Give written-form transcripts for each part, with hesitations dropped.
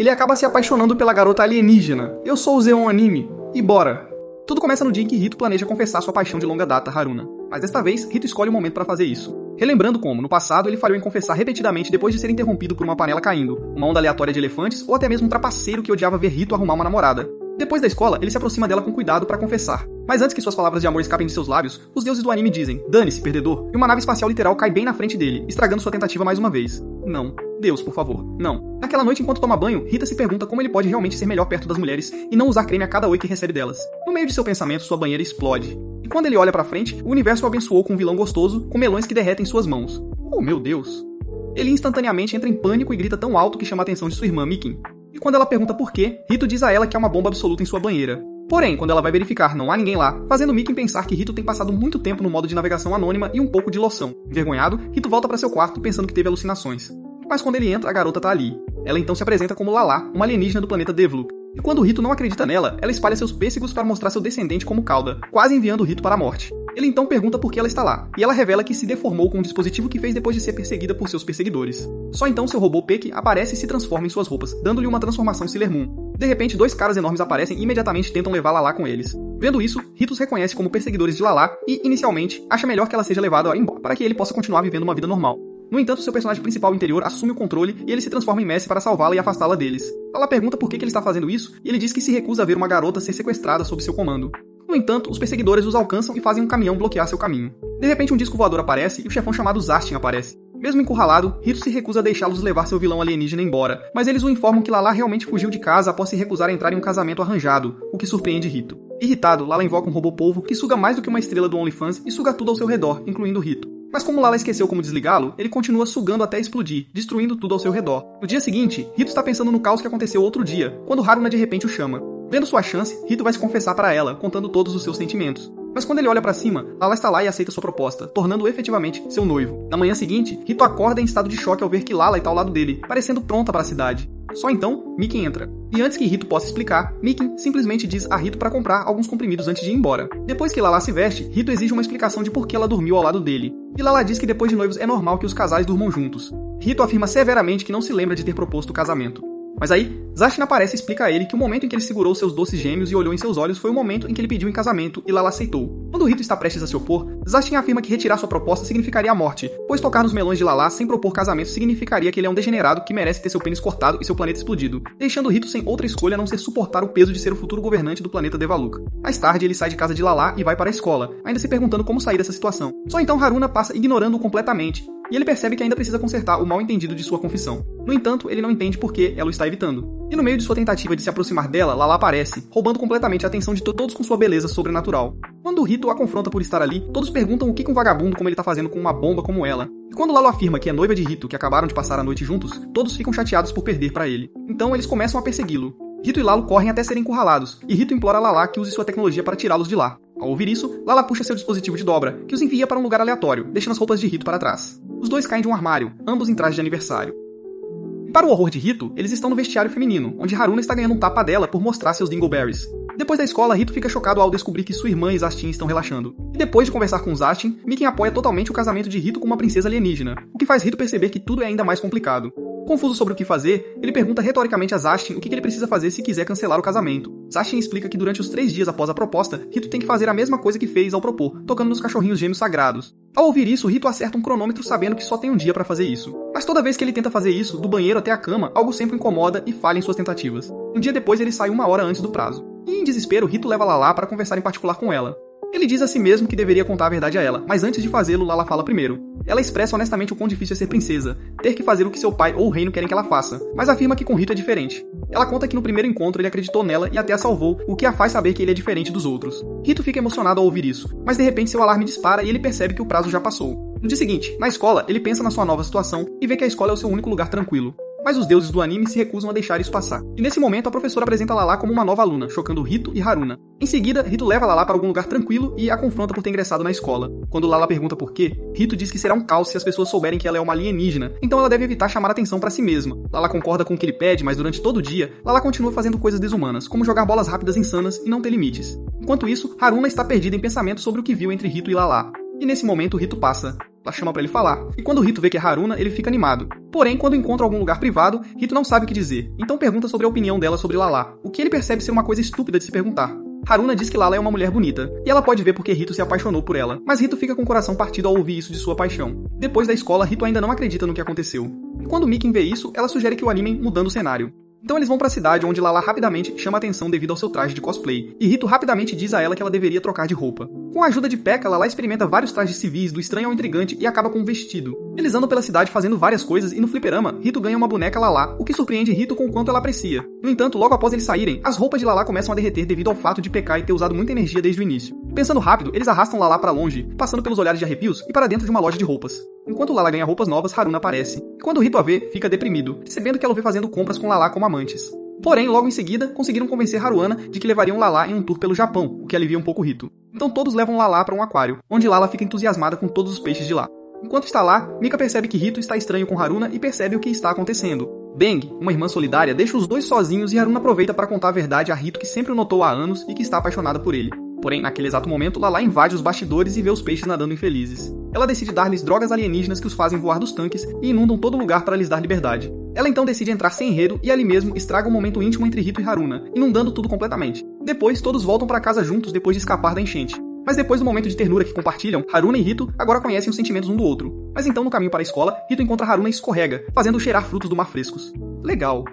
ele acaba se apaixonando pela garota alienígena. Eu sou o Zeon Anime. E bora! Tudo começa no dia em que Hito planeja confessar sua paixão de longa data, Haruna. Mas desta vez, Hito escolhe o momento para fazer isso. Relembrando como, no passado, ele falhou em confessar repetidamente depois de ser interrompido por uma panela caindo, uma onda aleatória de elefantes ou até mesmo um trapaceiro que odiava ver Hito arrumar uma namorada. Depois da escola, ele se aproxima dela com cuidado para confessar. Mas antes que suas palavras de amor escapem de seus lábios, os deuses do anime dizem, dane-se, perdedor, e uma nave espacial literal cai bem na frente dele, estragando sua tentativa mais uma vez. Não. Deus, por favor, não. Naquela noite, enquanto toma banho, Rita se pergunta como ele pode realmente ser melhor perto das mulheres e não usar creme a cada oi que recebe delas. No meio de seu pensamento, sua banheira explode. E quando ele olha pra frente, o universo o abençoou com um vilão gostoso, com melões que derretem suas mãos. Oh, meu Deus. Ele instantaneamente entra em pânico e grita tão alto que chama a atenção de sua irmã, Mikin. E quando ela pergunta por quê, Rito diz a ela que há uma bomba absoluta em sua banheira. Porém, quando ela vai verificar, não há ninguém lá, fazendo Mikin pensar que Rito tem passado muito tempo no modo de navegação anônima e um pouco de loção. Envergonhado, Rito volta para seu quarto pensando que teve alucinações. Mas quando ele entra, a garota tá ali. Ela então se apresenta como Lala, uma alienígena do planeta Devluk. E quando Rito não acredita nela, ela espalha seus pêssegos para mostrar seu descendente como cauda, quase enviando Rito para a morte. Ele então pergunta por que ela está lá, e ela revela que se deformou com um dispositivo que fez depois de ser perseguida por seus perseguidores. Só então seu robô Peck aparece e se transforma em suas roupas, dando-lhe uma transformação Sailor Moon. De repente, dois caras enormes aparecem e imediatamente tentam levar Lala com eles. Vendo isso, Rito os reconhece como perseguidores de Lala e, inicialmente, acha melhor que ela seja levada embora para que ele possa continuar vivendo uma vida normal. No entanto, seu personagem principal interior assume o controle e ele se transforma em Messi para salvá-la e afastá-la deles. Lala pergunta por que ele está fazendo isso e ele diz que se recusa a ver uma garota ser sequestrada sob seu comando. No entanto, os perseguidores os alcançam e fazem um caminhão bloquear seu caminho. De repente, um disco voador aparece e o chefão chamado Zastin aparece. Mesmo encurralado, Rito se recusa a deixá-los levar seu vilão alienígena embora, mas eles o informam que Lala realmente fugiu de casa após se recusar a entrar em um casamento arranjado, o que surpreende Rito. Irritado, Lala invoca um robô polvo que suga mais do que uma estrela do OnlyFans e suga tudo ao seu redor, incluindo Rito. Mas como Lala esqueceu como desligá-lo, ele continua sugando até explodir, destruindo tudo ao seu redor. No dia seguinte, Rito está pensando no caos que aconteceu outro dia, quando Haruna de repente o chama. Vendo sua chance, Rito vai se confessar para ela, contando todos os seus sentimentos. Mas quando ele olha para cima, Lala está lá e aceita sua proposta, tornando-o efetivamente seu noivo. Na manhã seguinte, Rito acorda em estado de choque ao ver que Lala está ao lado dele, parecendo pronta para a cidade. Só então, Mikin entra. E antes que Rito possa explicar, Mikin simplesmente diz a Rito para comprar alguns comprimidos antes de ir embora. Depois que Lala se veste, Rito exige uma explicação de por que ela dormiu ao lado dele. E Lala diz que depois de noivos é normal que os casais durmam juntos. Rito afirma severamente que não se lembra de ter proposto o casamento. Mas aí, Zastin aparece e explica a ele que o momento em que ele segurou seus doces gêmeos e olhou em seus olhos foi o momento em que ele pediu em casamento e Lala aceitou. Quando Rito está prestes a se opor, Zastin afirma que retirar sua proposta significaria a morte, pois tocar nos melões de Lala sem propor casamento significaria que ele é um degenerado que merece ter seu pênis cortado e seu planeta explodido, deixando Rito sem outra escolha a não ser suportar o peso de ser o futuro governante do planeta Devaluk. Mais tarde, ele sai de casa de Lala e vai para a escola, ainda se perguntando como sair dessa situação. Só então Haruna passa ignorando-o completamente, e ele percebe que ainda precisa consertar o mal-entendido de sua confissão. No entanto, ele não entende por que ela o está evitando. E no meio de sua tentativa de se aproximar dela, Lala aparece, roubando completamente a atenção de todos com sua beleza sobrenatural. Quando Rito a confronta por estar ali, todos perguntam o que um vagabundo como ele está fazendo com uma bomba como ela. E quando Lala afirma que é noiva de Rito, que acabaram de passar a noite juntos, todos ficam chateados por perder para ele. Então eles começam a persegui-lo. Rito e Lalo correm até serem encurralados, e Rito implora a Lala que use sua tecnologia para tirá-los de lá. Ao ouvir isso, Lala puxa seu dispositivo de dobra, que os envia para um lugar aleatório, deixando as roupas de Rito para trás. Os dois caem de um armário, ambos em traje de aniversário. E para o horror de Rito, eles estão no vestiário feminino, onde Haruna está ganhando um tapa dela por mostrar seus dingleberries. Depois da escola, Rito fica chocado ao descobrir que sua irmã e Zastin estão relaxando. E depois de conversar com Zastin, Mikin apoia totalmente o casamento de Rito com uma princesa alienígena, o que faz Rito perceber que tudo é ainda mais complicado. Confuso sobre o que fazer, ele pergunta retoricamente a Zastin o que ele precisa fazer se quiser cancelar o casamento. Zastin explica que durante os 3 dias após a proposta, Rito tem que fazer a mesma coisa que fez ao propor, tocando nos cachorrinhos gêmeos sagrados. Ao ouvir isso, Rito acerta um cronômetro sabendo que só tem um dia para fazer isso. Mas toda vez que ele tenta fazer isso, do banheiro até a cama, algo sempre o incomoda e falha em suas tentativas. Um dia depois ele sai 1 hora antes do prazo. E em desespero, Rito leva Lala para conversar em particular com ela. Ele diz a si mesmo que deveria contar a verdade a ela, mas antes de fazê-lo, Lala fala primeiro. Ela expressa honestamente o quão difícil é ser princesa, ter que fazer o que seu pai ou o reino querem que ela faça, mas afirma que com Rito é diferente. Ela conta que no primeiro encontro ele acreditou nela e até a salvou, o que a faz saber que ele é diferente dos outros. Rito fica emocionado ao ouvir isso, mas de repente seu alarme dispara e ele percebe que o prazo já passou. No dia seguinte, na escola, ele pensa na sua nova situação e vê que a escola é o seu único lugar tranquilo. Mas os deuses do anime se recusam a deixar isso passar. E nesse momento, a professora apresenta Lala como uma nova aluna, chocando Rito e Haruna. Em seguida, Rito leva Lala para algum lugar tranquilo e a confronta por ter ingressado na escola. Quando Lala pergunta por quê, Rito diz que será um caos se as pessoas souberem que ela é uma alienígena, então ela deve evitar chamar atenção para si mesma. Lala concorda com o que ele pede, mas durante todo o dia, Lala continua fazendo coisas desumanas, como jogar bolas rápidas insanas e não ter limites. Enquanto isso, Haruna está perdida em pensamentos sobre o que viu entre Rito e Lala. E nesse momento Rito passa. Ela chama pra ele falar, e quando Rito vê que é Haruna, ele fica animado. Porém, quando encontra algum lugar privado, Rito não sabe o que dizer, então pergunta sobre a opinião dela sobre Lala, o que ele percebe ser uma coisa estúpida de se perguntar. Haruna diz que Lala é uma mulher bonita, e ela pode ver porque Rito se apaixonou por ela, mas Rito fica com o coração partido ao ouvir isso de sua paixão. Depois da escola, Rito ainda não acredita no que aconteceu. E quando Mikin vê isso, ela sugere que o animem mudando o cenário. Então eles vão pra cidade, onde Lala rapidamente chama a atenção devido ao seu traje de cosplay, e Rito rapidamente diz a ela que ela deveria trocar de roupa. Com a ajuda de Pekka, Lala experimenta vários trajes civis, do estranho ao intrigante, e acaba com um vestido. Eles andam pela cidade fazendo várias coisas, e no fliperama, Rito ganha uma boneca Lala, o que surpreende Rito com o quanto ela aprecia. No entanto, logo após eles saírem, as roupas de Lala começam a derreter devido ao fato de Pekka ter usado muita energia desde o início. Pensando rápido, eles arrastam Lala pra longe, passando pelos olhares de arrepios, e para dentro de uma loja de roupas. Enquanto Lala ganha roupas novas, Haruna aparece. E quando Rito a vê, fica deprimido, percebendo que ela o vê fazendo compras com Lala como amantes. Porém, logo em seguida, conseguiram convencer Haruana de que levariam Lala em um tour pelo Japão, o que alivia um pouco Rito. Então todos levam Lala para um aquário, onde Lala fica entusiasmada com todos os peixes de lá. Enquanto está lá, Mika percebe que Rito está estranho com Haruna e percebe o que está acontecendo. Bang, uma irmã solidária, deixa os dois sozinhos e Haruna aproveita para contar a verdade a Rito, que sempre o notou há anos e que está apaixonada por ele. Porém, naquele exato momento, Lala invade os bastidores e vê os peixes nadando infelizes. Ela decide dar-lhes drogas alienígenas que os fazem voar dos tanques e inundam todo lugar para lhes dar liberdade. Ela então decide entrar sem enredo e ali mesmo estraga um momento íntimo entre Rito e Haruna, inundando tudo completamente. Depois, todos voltam para casa juntos depois de escapar da enchente. Mas depois do momento de ternura que compartilham, Haruna e Rito agora conhecem os sentimentos um do outro. Mas então, no caminho para a escola, Rito encontra Haruna e escorrega, fazendo-o cheirar frutos do mar frescos. Legal.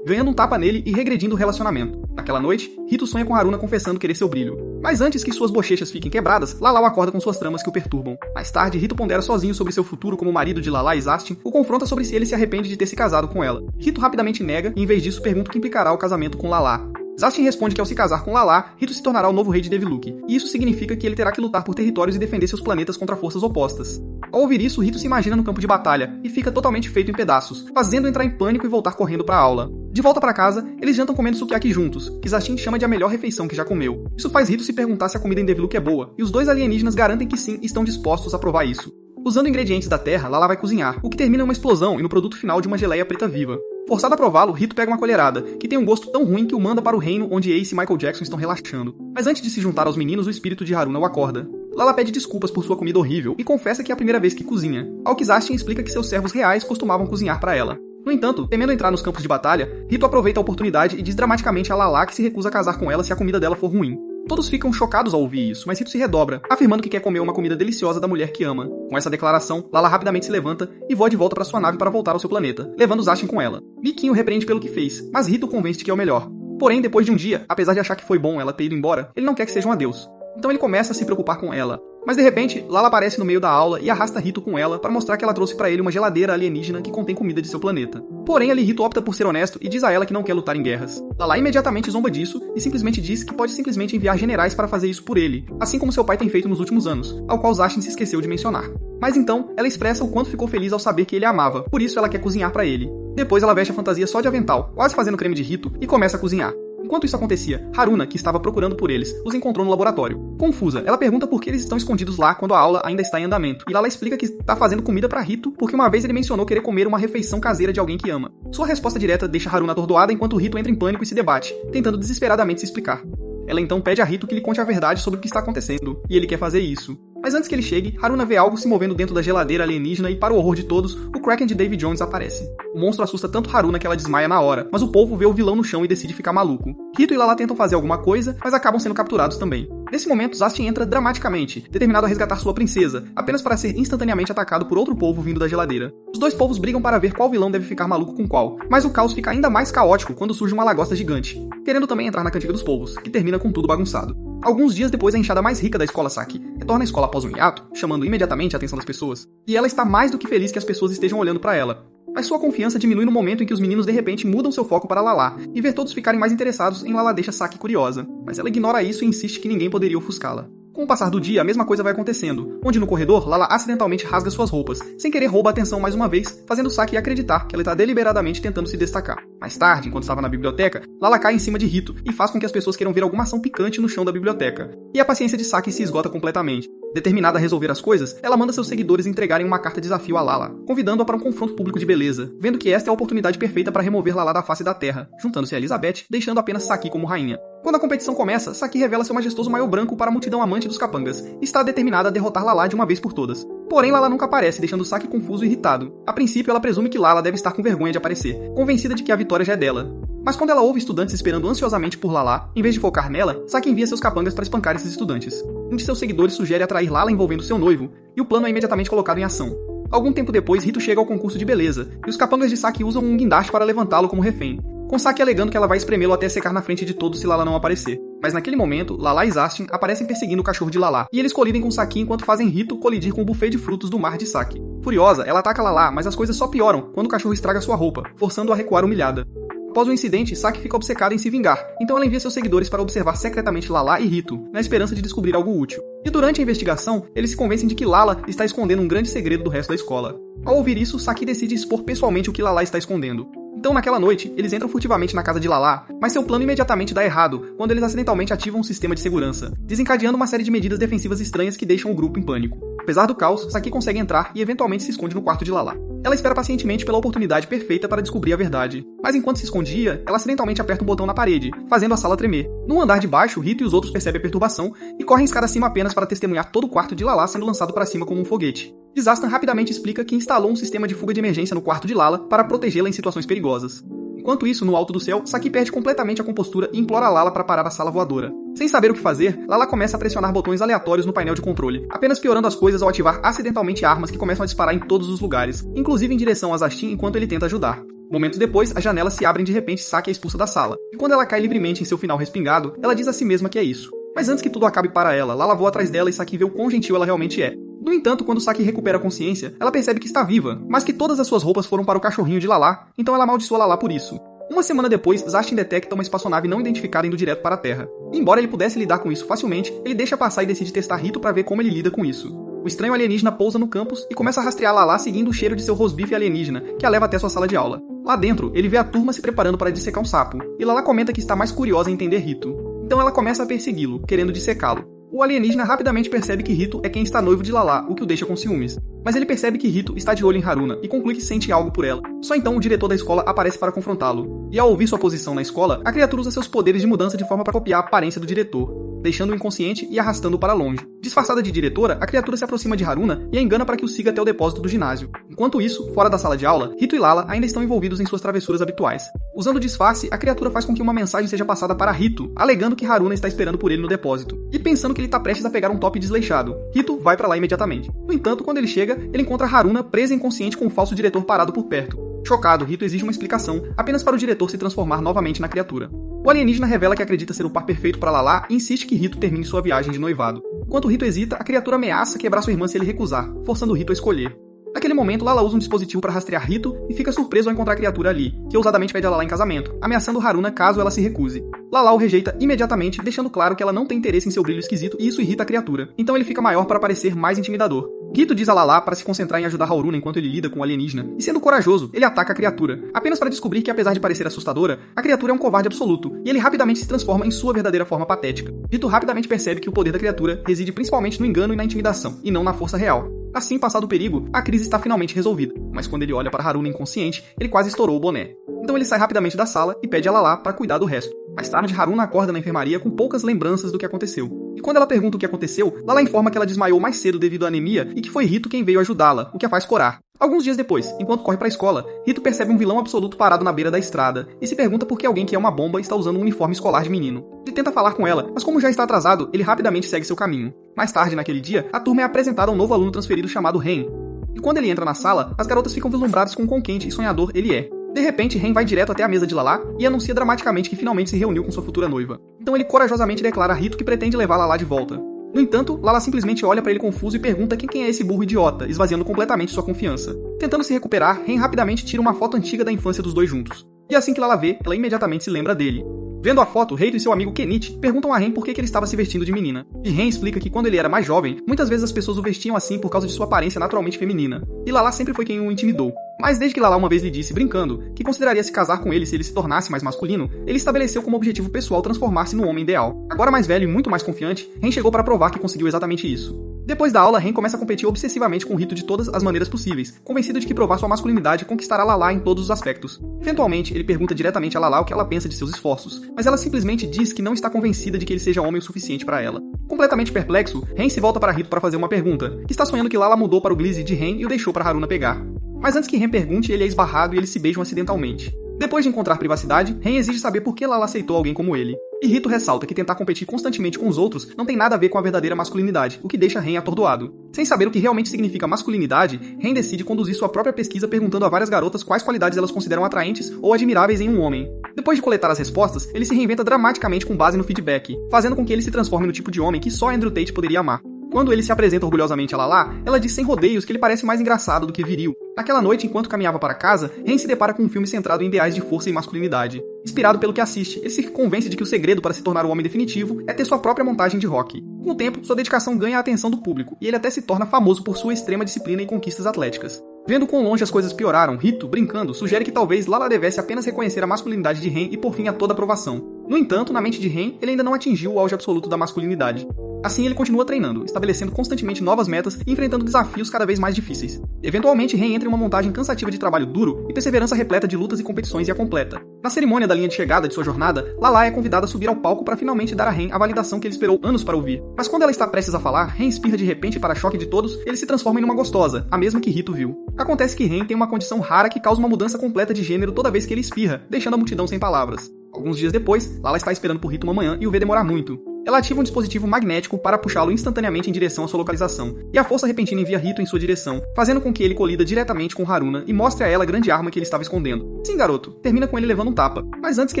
Ganhando um tapa nele e regredindo o relacionamento. Naquela noite, Rito sonha com Haruna confessando querer seu brilho. Mas antes que suas bochechas fiquem quebradas, Lala o acorda com suas tramas que o perturbam. Mais tarde, Rito pondera sozinho sobre seu futuro como marido de Lala e Zastin, o confronta sobre se ele se arrepende de ter se casado com ela. Rito rapidamente nega e em vez disso pergunta o que implicará o casamento com Lala. Zastin responde que ao se casar com Lala, Rito se tornará o novo rei de Deviluk, e isso significa que ele terá que lutar por territórios e defender seus planetas contra forças opostas. Ao ouvir isso, Rito se imagina no campo de batalha e fica totalmente feito em pedaços, fazendo entrar em pânico e voltar correndo para a aula. De volta para casa, eles jantam comendo sukiyaki juntos, que Zastin chama de a melhor refeição que já comeu. Isso faz Rito se perguntar se a comida em Deviluk é boa, e os dois alienígenas garantem que sim e estão dispostos a provar isso. Usando ingredientes da Terra, Lala vai cozinhar, o que termina em uma explosão e no produto final de uma geleia preta viva. Forçado a prová-lo, Rito pega uma colherada, que tem um gosto tão ruim que o manda para o reino onde Ace e Michael Jackson estão relaxando. Mas antes de se juntar aos meninos, o espírito de Haruna o acorda. Lala pede desculpas por sua comida horrível e confessa que é a primeira vez que cozinha, ao que Zastin explica que seus servos reais costumavam cozinhar para ela. No entanto, temendo entrar nos campos de batalha, Rito aproveita a oportunidade e diz dramaticamente a Lala que se recusa a casar com ela se a comida dela for ruim. Todos ficam chocados ao ouvir isso, mas Rito se redobra, afirmando que quer comer uma comida deliciosa da mulher que ama. Com essa declaração, Lala rapidamente se levanta e voa de volta para sua nave para voltar ao seu planeta, levando Zastin com ela. Mikin o repreende pelo que fez, mas Rito o convence de que é o melhor. Porém, depois de um dia, apesar de achar que foi bom ela ter ido embora, ele não quer que seja um adeus. Então ele começa a se preocupar com ela. Mas de repente, Lala aparece no meio da aula e arrasta Rito com ela para mostrar que ela trouxe para ele uma geladeira alienígena que contém comida de seu planeta. Porém, ali Rito opta por ser honesto e diz a ela que não quer lutar em guerras. Lala imediatamente zomba disso e simplesmente diz que pode simplesmente enviar generais para fazer isso por ele, assim como seu pai tem feito nos últimos anos, ao qual Zastin se esqueceu de mencionar. Mas então, ela expressa o quanto ficou feliz ao saber que ele a amava, por isso ela quer cozinhar para ele. Depois ela veste a fantasia só de avental, quase fazendo creme de Rito, e começa a cozinhar. Enquanto isso acontecia, Haruna, que estava procurando por eles, os encontrou no laboratório. Confusa, ela pergunta por que eles estão escondidos lá quando a aula ainda está em andamento, e Lala explica que está fazendo comida para Rito porque uma vez ele mencionou querer comer uma refeição caseira de alguém que ama. Sua resposta direta deixa Haruna atordoada enquanto Rito entra em pânico e se debate, tentando desesperadamente se explicar. Ela então pede a Rito que lhe conte a verdade sobre o que está acontecendo, e ele quer fazer isso. Mas antes que ele chegue, Haruna vê algo se movendo dentro da geladeira alienígena e, para o horror de todos, o Kraken de Davy Jones aparece. O monstro assusta tanto Haruna que ela desmaia na hora, mas o povo vê o vilão no chão e decide ficar maluco. Rito e Lala tentam fazer alguma coisa, mas acabam sendo capturados também. Nesse momento, Zastin entra dramaticamente, determinado a resgatar sua princesa, apenas para ser instantaneamente atacado por outro povo vindo da geladeira. Os dois povos brigam para ver qual vilão deve ficar maluco com qual, mas o caos fica ainda mais caótico quando surge uma lagosta gigante, querendo também entrar na cantiga dos povos, que termina com tudo bagunçado. Alguns dias depois, a enxada mais rica da escola Saki retorna à escola após um hiato, chamando imediatamente a atenção das pessoas, e ela está mais do que feliz que as pessoas estejam olhando para ela. Mas sua confiança diminui no momento em que os meninos de repente mudam seu foco para Lala, e ver todos ficarem mais interessados em Lala deixa Saki curiosa, mas ela ignora isso e insiste que ninguém poderia ofuscá-la. Com o passar do dia, a mesma coisa vai acontecendo, onde no corredor, Lala acidentalmente rasga suas roupas, sem querer rouba a atenção mais uma vez, fazendo Saki acreditar que ela está deliberadamente tentando se destacar. Mais tarde, enquanto estava na biblioteca, Lala cai em cima de Rito e faz com que as pessoas queiram ver alguma ação picante no chão da biblioteca, e a paciência de Saki se esgota completamente. Determinada a resolver as coisas, ela manda seus seguidores entregarem uma carta de desafio a Lala, convidando-a para um confronto público de beleza, vendo que esta é a oportunidade perfeita para remover Lala da face da Terra, juntando-se a Elizabeth, deixando apenas Saki como rainha. Quando a competição começa, Saki revela seu majestoso maiô branco para a multidão amante dos capangas e está determinada a derrotar Lala de uma vez por todas. Porém, Lala nunca aparece, deixando Saki confuso e irritado. A princípio, ela presume que Lala deve estar com vergonha de aparecer, convencida de que a vitória já é dela. Mas quando ela ouve estudantes esperando ansiosamente por Lala, em vez de focar nela, Saki envia seus capangas para espancar esses estudantes. Um de seus seguidores sugere atrair Lala envolvendo seu noivo, e o plano é imediatamente colocado em ação. Algum tempo depois, Rito chega ao concurso de beleza, e os capangas de Saki usam um guindaste para levantá-lo como refém, com Saki alegando que ela vai espremê-lo até secar na frente de todos se Lala não aparecer. Mas naquele momento, Lala e Zastin aparecem perseguindo o cachorro de Lala, e eles colidem com Saki enquanto fazem Rito colidir com o buffet de frutos do mar de Saki. Furiosa, ela ataca Lala, mas as coisas só pioram quando o cachorro estraga sua roupa, forçando-a a recuar humilhada. Após o incidente, Saki fica obcecada em se vingar, então ela envia seus seguidores para observar secretamente Lala e Rito, na esperança de descobrir algo útil. E durante a investigação, eles se convencem de que Lala está escondendo um grande segredo do resto da escola. Ao ouvir isso, Saki decide expor pessoalmente o que Lala está escondendo. Então, naquela noite, eles entram furtivamente na casa de Lala, mas seu plano imediatamente dá errado quando eles acidentalmente ativam um sistema de segurança, desencadeando uma série de medidas defensivas estranhas que deixam o grupo em pânico. Apesar do caos, Saki consegue entrar e eventualmente se esconde no quarto de Lala. Ela espera pacientemente pela oportunidade perfeita para descobrir a verdade. Mas enquanto se escondia, ela acidentalmente aperta um botão na parede, fazendo a sala tremer. No andar de baixo, Rito e os outros percebem a perturbação e correm escada acima apenas para testemunhar todo o quarto de Lala sendo lançado para cima como um foguete. Zastan rapidamente explica que instalou um sistema de fuga de emergência no quarto de Lala para protegê-la em situações perigosas. Enquanto isso, no alto do céu, Saki perde completamente a compostura e implora a Lala para parar a sala voadora. Sem saber o que fazer, Lala começa a pressionar botões aleatórios no painel de controle, apenas piorando as coisas ao ativar acidentalmente armas que começam a disparar em todos os lugares, inclusive em direção a Zastin enquanto ele tenta ajudar. Momentos depois, as janelas se abrem de repente e Saki é expulsa da sala. E quando ela cai livremente em seu final respingado, ela diz a si mesma que é isso. Mas antes que tudo acabe para ela, Lala voa atrás dela e Saki vê o quão gentil ela realmente é. No entanto, quando Saki recupera a consciência, ela percebe que está viva, mas que todas as suas roupas foram para o cachorrinho de Lala, então ela amaldiçoa Lala por isso. Uma semana depois, Zastin detecta uma espaçonave não identificada indo direto para a Terra. E embora ele pudesse lidar com isso facilmente, ele deixa passar e decide testar Rito para ver como ele lida com isso. O estranho alienígena pousa no campus e começa a rastrear Lala seguindo o cheiro de seu rosbife alienígena, que a leva até sua sala de aula. Lá dentro, ele vê a turma se preparando para dissecar um sapo, e Lala comenta que está mais curiosa em entender Rito. Então ela começa a persegui-lo, querendo dissecá-lo. O alienígena rapidamente percebe que Rito é quem está noivo de Lala, o que o deixa com ciúmes. Mas ele percebe que Rito está de olho em Haruna e conclui que sente algo por ela. Só então o diretor da escola aparece para confrontá-lo. E ao ouvir sua posição na escola, a criatura usa seus poderes de mudança de forma para copiar a aparência do diretor, deixando-o inconsciente e arrastando-o para longe. Disfarçada de diretora, a criatura se aproxima de Haruna e a engana para que o siga até o depósito do ginásio. Enquanto isso, fora da sala de aula, Rito e Lala ainda estão envolvidos em suas travessuras habituais. Usando o disfarce, a criatura faz com que uma mensagem seja passada para Rito, alegando que Haruna está esperando por ele no depósito. E pensando que ele está prestes a pegar um top desleixado, Rito vai para lá imediatamente. No entanto, quando ele chega, ele encontra Haruna presa inconsciente com o falso diretor parado por perto. Chocado, Rito exige uma explicação, apenas para o diretor se transformar novamente na criatura. O alienígena revela que acredita ser o par perfeito para Lala e insiste que Rito termine sua viagem de noivado. Enquanto Rito hesita, a criatura ameaça quebrar sua irmã se ele recusar, forçando Rito a escolher. Naquele momento, Lala usa um dispositivo para rastrear Rito e fica surpreso ao encontrar a criatura ali, que ousadamente pede a Lala em casamento, ameaçando Haruna caso ela se recuse. Lala o rejeita imediatamente, deixando claro que ela não tem interesse em seu brilho esquisito e isso irrita a criatura, então ele fica maior para parecer mais intimidador. Rito diz a Lala para se concentrar em ajudar Haruna enquanto ele lida com o alienígena, e sendo corajoso, ele ataca a criatura, apenas para descobrir que apesar de parecer assustadora, a criatura é um covarde absoluto, e ele rapidamente se transforma em sua verdadeira forma patética. Rito rapidamente percebe que o poder da criatura reside principalmente no engano e na intimidação, e não na força real. Assim, passado o perigo, a crise está finalmente resolvida, mas quando ele olha para Haruna inconsciente, ele quase estourou o boné. Então ele sai rapidamente da sala e pede a Lala para cuidar do resto. Mais tarde, Haruna acorda na enfermaria com poucas lembranças do que aconteceu. E quando ela pergunta o que aconteceu, Lala informa que ela desmaiou mais cedo devido à anemia e que foi Rito quem veio ajudá-la, o que a faz corar. Alguns dias depois, enquanto corre para a escola, Rito percebe um vilão absoluto parado na beira da estrada e se pergunta por que alguém que é uma bomba está usando um uniforme escolar de menino. Ele tenta falar com ela, mas como já está atrasado, ele rapidamente segue seu caminho. Mais tarde, naquele dia, a turma é apresentada a um novo aluno transferido chamado Ren. E quando ele entra na sala, as garotas ficam vislumbradas com quão quente e sonhador ele é. De repente, Ren vai direto até a mesa de Lala e anuncia dramaticamente que finalmente se reuniu com sua futura noiva. Então ele corajosamente declara a Rito que pretende levar Lala de volta. No entanto, Lala simplesmente olha para ele confuso e pergunta quem é esse burro idiota, esvaziando completamente sua confiança. Tentando se recuperar, Ren rapidamente tira uma foto antiga da infância dos dois juntos. E assim que Lala vê, ela imediatamente se lembra dele. Vendo a foto, Rito e seu amigo Kenichi perguntam a Ren por que ele estava se vestindo de menina. E Ren explica que quando ele era mais jovem, muitas vezes as pessoas o vestiam assim por causa de sua aparência naturalmente feminina. E Lala sempre foi quem o intimidou. Mas desde que Lala uma vez lhe disse, brincando, que consideraria se casar com ele se ele se tornasse mais masculino, ele estabeleceu como objetivo pessoal transformar-se no homem ideal. Agora mais velho e muito mais confiante, Ren chegou para provar que conseguiu exatamente isso. Depois da aula, Ren começa a competir obsessivamente com Rito de todas as maneiras possíveis, convencido de que provar sua masculinidade conquistará Lala em todos os aspectos. Eventualmente, ele pergunta diretamente a Lala o que ela pensa de seus esforços, mas ela simplesmente diz que não está convencida de que ele seja homem o suficiente para ela. Completamente perplexo, Ren se volta para Rito para fazer uma pergunta, que está sonhando que Lala mudou para o Glizy de Ren e o deixou para Haruna pegar. Mas antes que Ren pergunte, ele é esbarrado e eles se beijam acidentalmente. Depois de encontrar privacidade, Ren exige saber por que Lala aceitou alguém como ele. E Rito ressalta que tentar competir constantemente com os outros não tem nada a ver com a verdadeira masculinidade, o que deixa Ren atordoado. Sem saber o que realmente significa masculinidade, Ren decide conduzir sua própria pesquisa perguntando a várias garotas quais qualidades elas consideram atraentes ou admiráveis em um homem. Depois de coletar as respostas, ele se reinventa dramaticamente com base no feedback, fazendo com que ele se transforme no tipo de homem que só Andrew Tate poderia amar. Quando ele se apresenta orgulhosamente a Lala, ela diz sem rodeios que ele parece mais engraçado do que viril. Naquela noite, enquanto caminhava para casa, Ren se depara com um filme centrado em ideais de força e masculinidade. Inspirado pelo que assiste, ele se convence de que o segredo para se tornar o homem definitivo é ter sua própria montagem de rock. Com o tempo, sua dedicação ganha a atenção do público, e ele até se torna famoso por sua extrema disciplina e conquistas atléticas. Vendo quão longe as coisas pioraram, Rito, brincando, sugere que talvez Lala devesse apenas reconhecer a masculinidade de Ren e por fim a toda aprovação. No entanto, na mente de Ren, ele ainda não atingiu o auge absoluto da masculinidade. Assim, ele continua treinando, estabelecendo constantemente novas metas e enfrentando desafios cada vez mais difíceis. Eventualmente, Ren entra em uma montagem cansativa de trabalho duro e perseverança repleta de lutas e competições e a completa. Na cerimônia da linha de chegada de sua jornada, Lala é convidada a subir ao palco para finalmente dar a Ren a validação que ele esperou anos para ouvir. Mas quando ela está prestes a falar, Ren espirra de repente para choque de todos, ele se transforma em uma gostosa, a mesma que Rito viu. Acontece que Ren tem uma condição rara que causa uma mudança completa de gênero toda vez que ele espirra, deixando a multidão sem palavras. Alguns dias depois, Lala está esperando por Rito uma manhã e o vê demorar muito. Ela ativa um dispositivo magnético para puxá-lo instantaneamente em direção à sua localização, e a força repentina envia Rito em sua direção, fazendo com que ele colida diretamente com Haruna e mostre a ela a grande arma que ele estava escondendo. Sim, garoto, termina com ele levando um tapa, mas antes que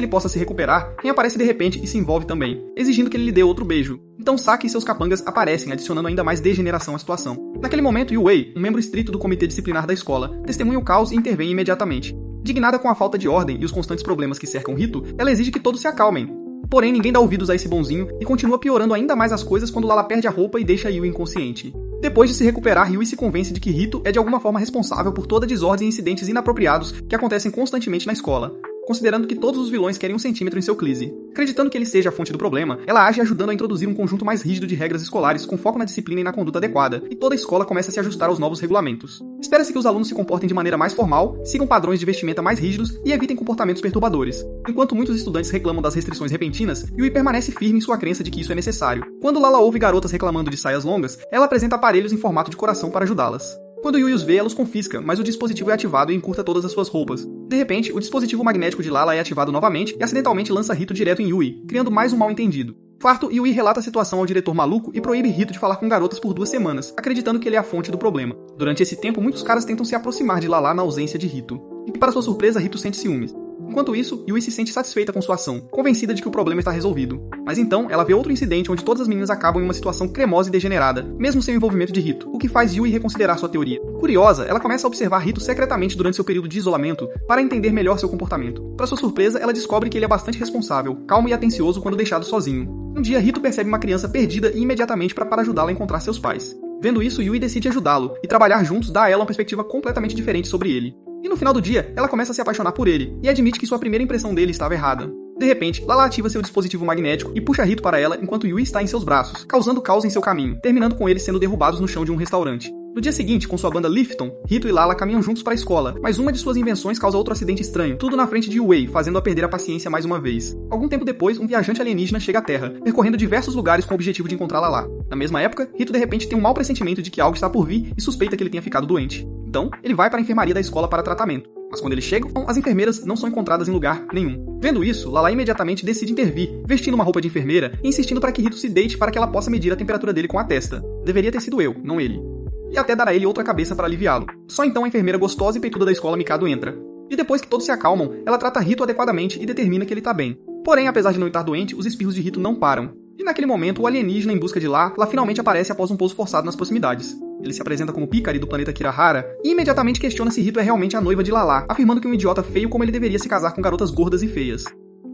ele possa se recuperar, Ren aparece de repente e se envolve também, exigindo que ele lhe dê outro beijo. Então Saki e seus capangas aparecem, adicionando ainda mais degeneração à situação. Naquele momento, Yue, um membro estrito do comitê disciplinar da escola, testemunha o caos e intervém imediatamente. Indignada com a falta de ordem e os constantes problemas que cercam Rito, ela exige que todos se acalmem. Porém, ninguém dá ouvidos a esse bonzinho e continua piorando ainda mais as coisas quando Lala perde a roupa e deixa Yui inconsciente. Depois de se recuperar, Yui se convence de que Rito é de alguma forma responsável por toda a desordem e incidentes inapropriados que acontecem constantemente na escola, considerando que todos os vilões querem 1 centímetro em seu Glizy. Acreditando que ele seja a fonte do problema, ela age ajudando a introduzir um conjunto mais rígido de regras escolares com foco na disciplina e na conduta adequada, e toda a escola começa a se ajustar aos novos regulamentos. Espera-se que os alunos se comportem de maneira mais formal, sigam padrões de vestimenta mais rígidos e evitem comportamentos perturbadores. Enquanto muitos estudantes reclamam das restrições repentinas, Yui permanece firme em sua crença de que isso é necessário. Quando Lala ouve garotas reclamando de saias longas, ela apresenta aparelhos em formato de coração para ajudá-las. Quando Yui os vê, ela os confisca, mas o dispositivo é ativado e encurta todas as suas roupas. De repente, o dispositivo magnético de Lala é ativado novamente e acidentalmente lança Rito direto em Yui, criando mais um mal-entendido. Farto, Yui relata a situação ao diretor maluco e proíbe Rito de falar com garotas por 2 semanas, acreditando que ele é a fonte do problema. Durante esse tempo, muitos caras tentam se aproximar de Lala na ausência de Rito. E para sua surpresa, Rito sente ciúmes. Enquanto isso, Yui se sente satisfeita com sua ação, convencida de que o problema está resolvido. Mas então, ela vê outro incidente onde todas as meninas acabam em uma situação cremosa e degenerada, mesmo sem o envolvimento de Rito, o que faz Yui reconsiderar sua teoria. Curiosa, ela começa a observar Rito secretamente durante seu período de isolamento para entender melhor seu comportamento. Para sua surpresa, ela descobre que ele é bastante responsável, calmo e atencioso quando deixado sozinho. Um dia, Rito percebe uma criança perdida e imediatamente para ajudá-la a encontrar seus pais. Vendo isso, Yui decide ajudá-lo, e trabalhar juntos dá a ela uma perspectiva completamente diferente sobre ele. E no final do dia, ela começa a se apaixonar por ele, e admite que sua primeira impressão dele estava errada. De repente, Lala ativa seu dispositivo magnético e puxa Rito para ela enquanto Yui está em seus braços, causando caos em seu caminho, terminando com eles sendo derrubados no chão de um restaurante. No dia seguinte, com sua banda Lifton, Rito e Lala caminham juntos para a escola, mas uma de suas invenções causa outro acidente estranho, tudo na frente de Yui, fazendo-a perder a paciência mais uma vez. Algum tempo depois, um viajante alienígena chega à Terra, percorrendo diversos lugares com o objetivo de encontrá-la lá. Na mesma época, Rito de repente tem um mau pressentimento de que algo está por vir e suspeita que ele tenha ficado doente. Então, ele vai para a enfermaria da escola para tratamento. Mas quando eles chegam, as enfermeiras não são encontradas em lugar nenhum. Vendo isso, Lala imediatamente decide intervir, vestindo uma roupa de enfermeira e insistindo para que Rito se deite para que ela possa medir a temperatura dele com a testa. Deveria ter sido eu, não ele. E até dar a ele outra cabeça para aliviá-lo. Só então a enfermeira gostosa e peituda da escola Mikado entra. E depois que todos se acalmam, ela trata Rito adequadamente e determina que ele tá bem. Porém, apesar de não estar doente, os espirros de Rito não param. E naquele momento, o alienígena em busca de Lala finalmente aparece após um pouso forçado nas proximidades. Ele se apresenta como Picari do planeta Kirahara e imediatamente questiona se Rito é realmente a noiva de Lala, afirmando que um idiota feio como ele deveria se casar com garotas gordas e feias.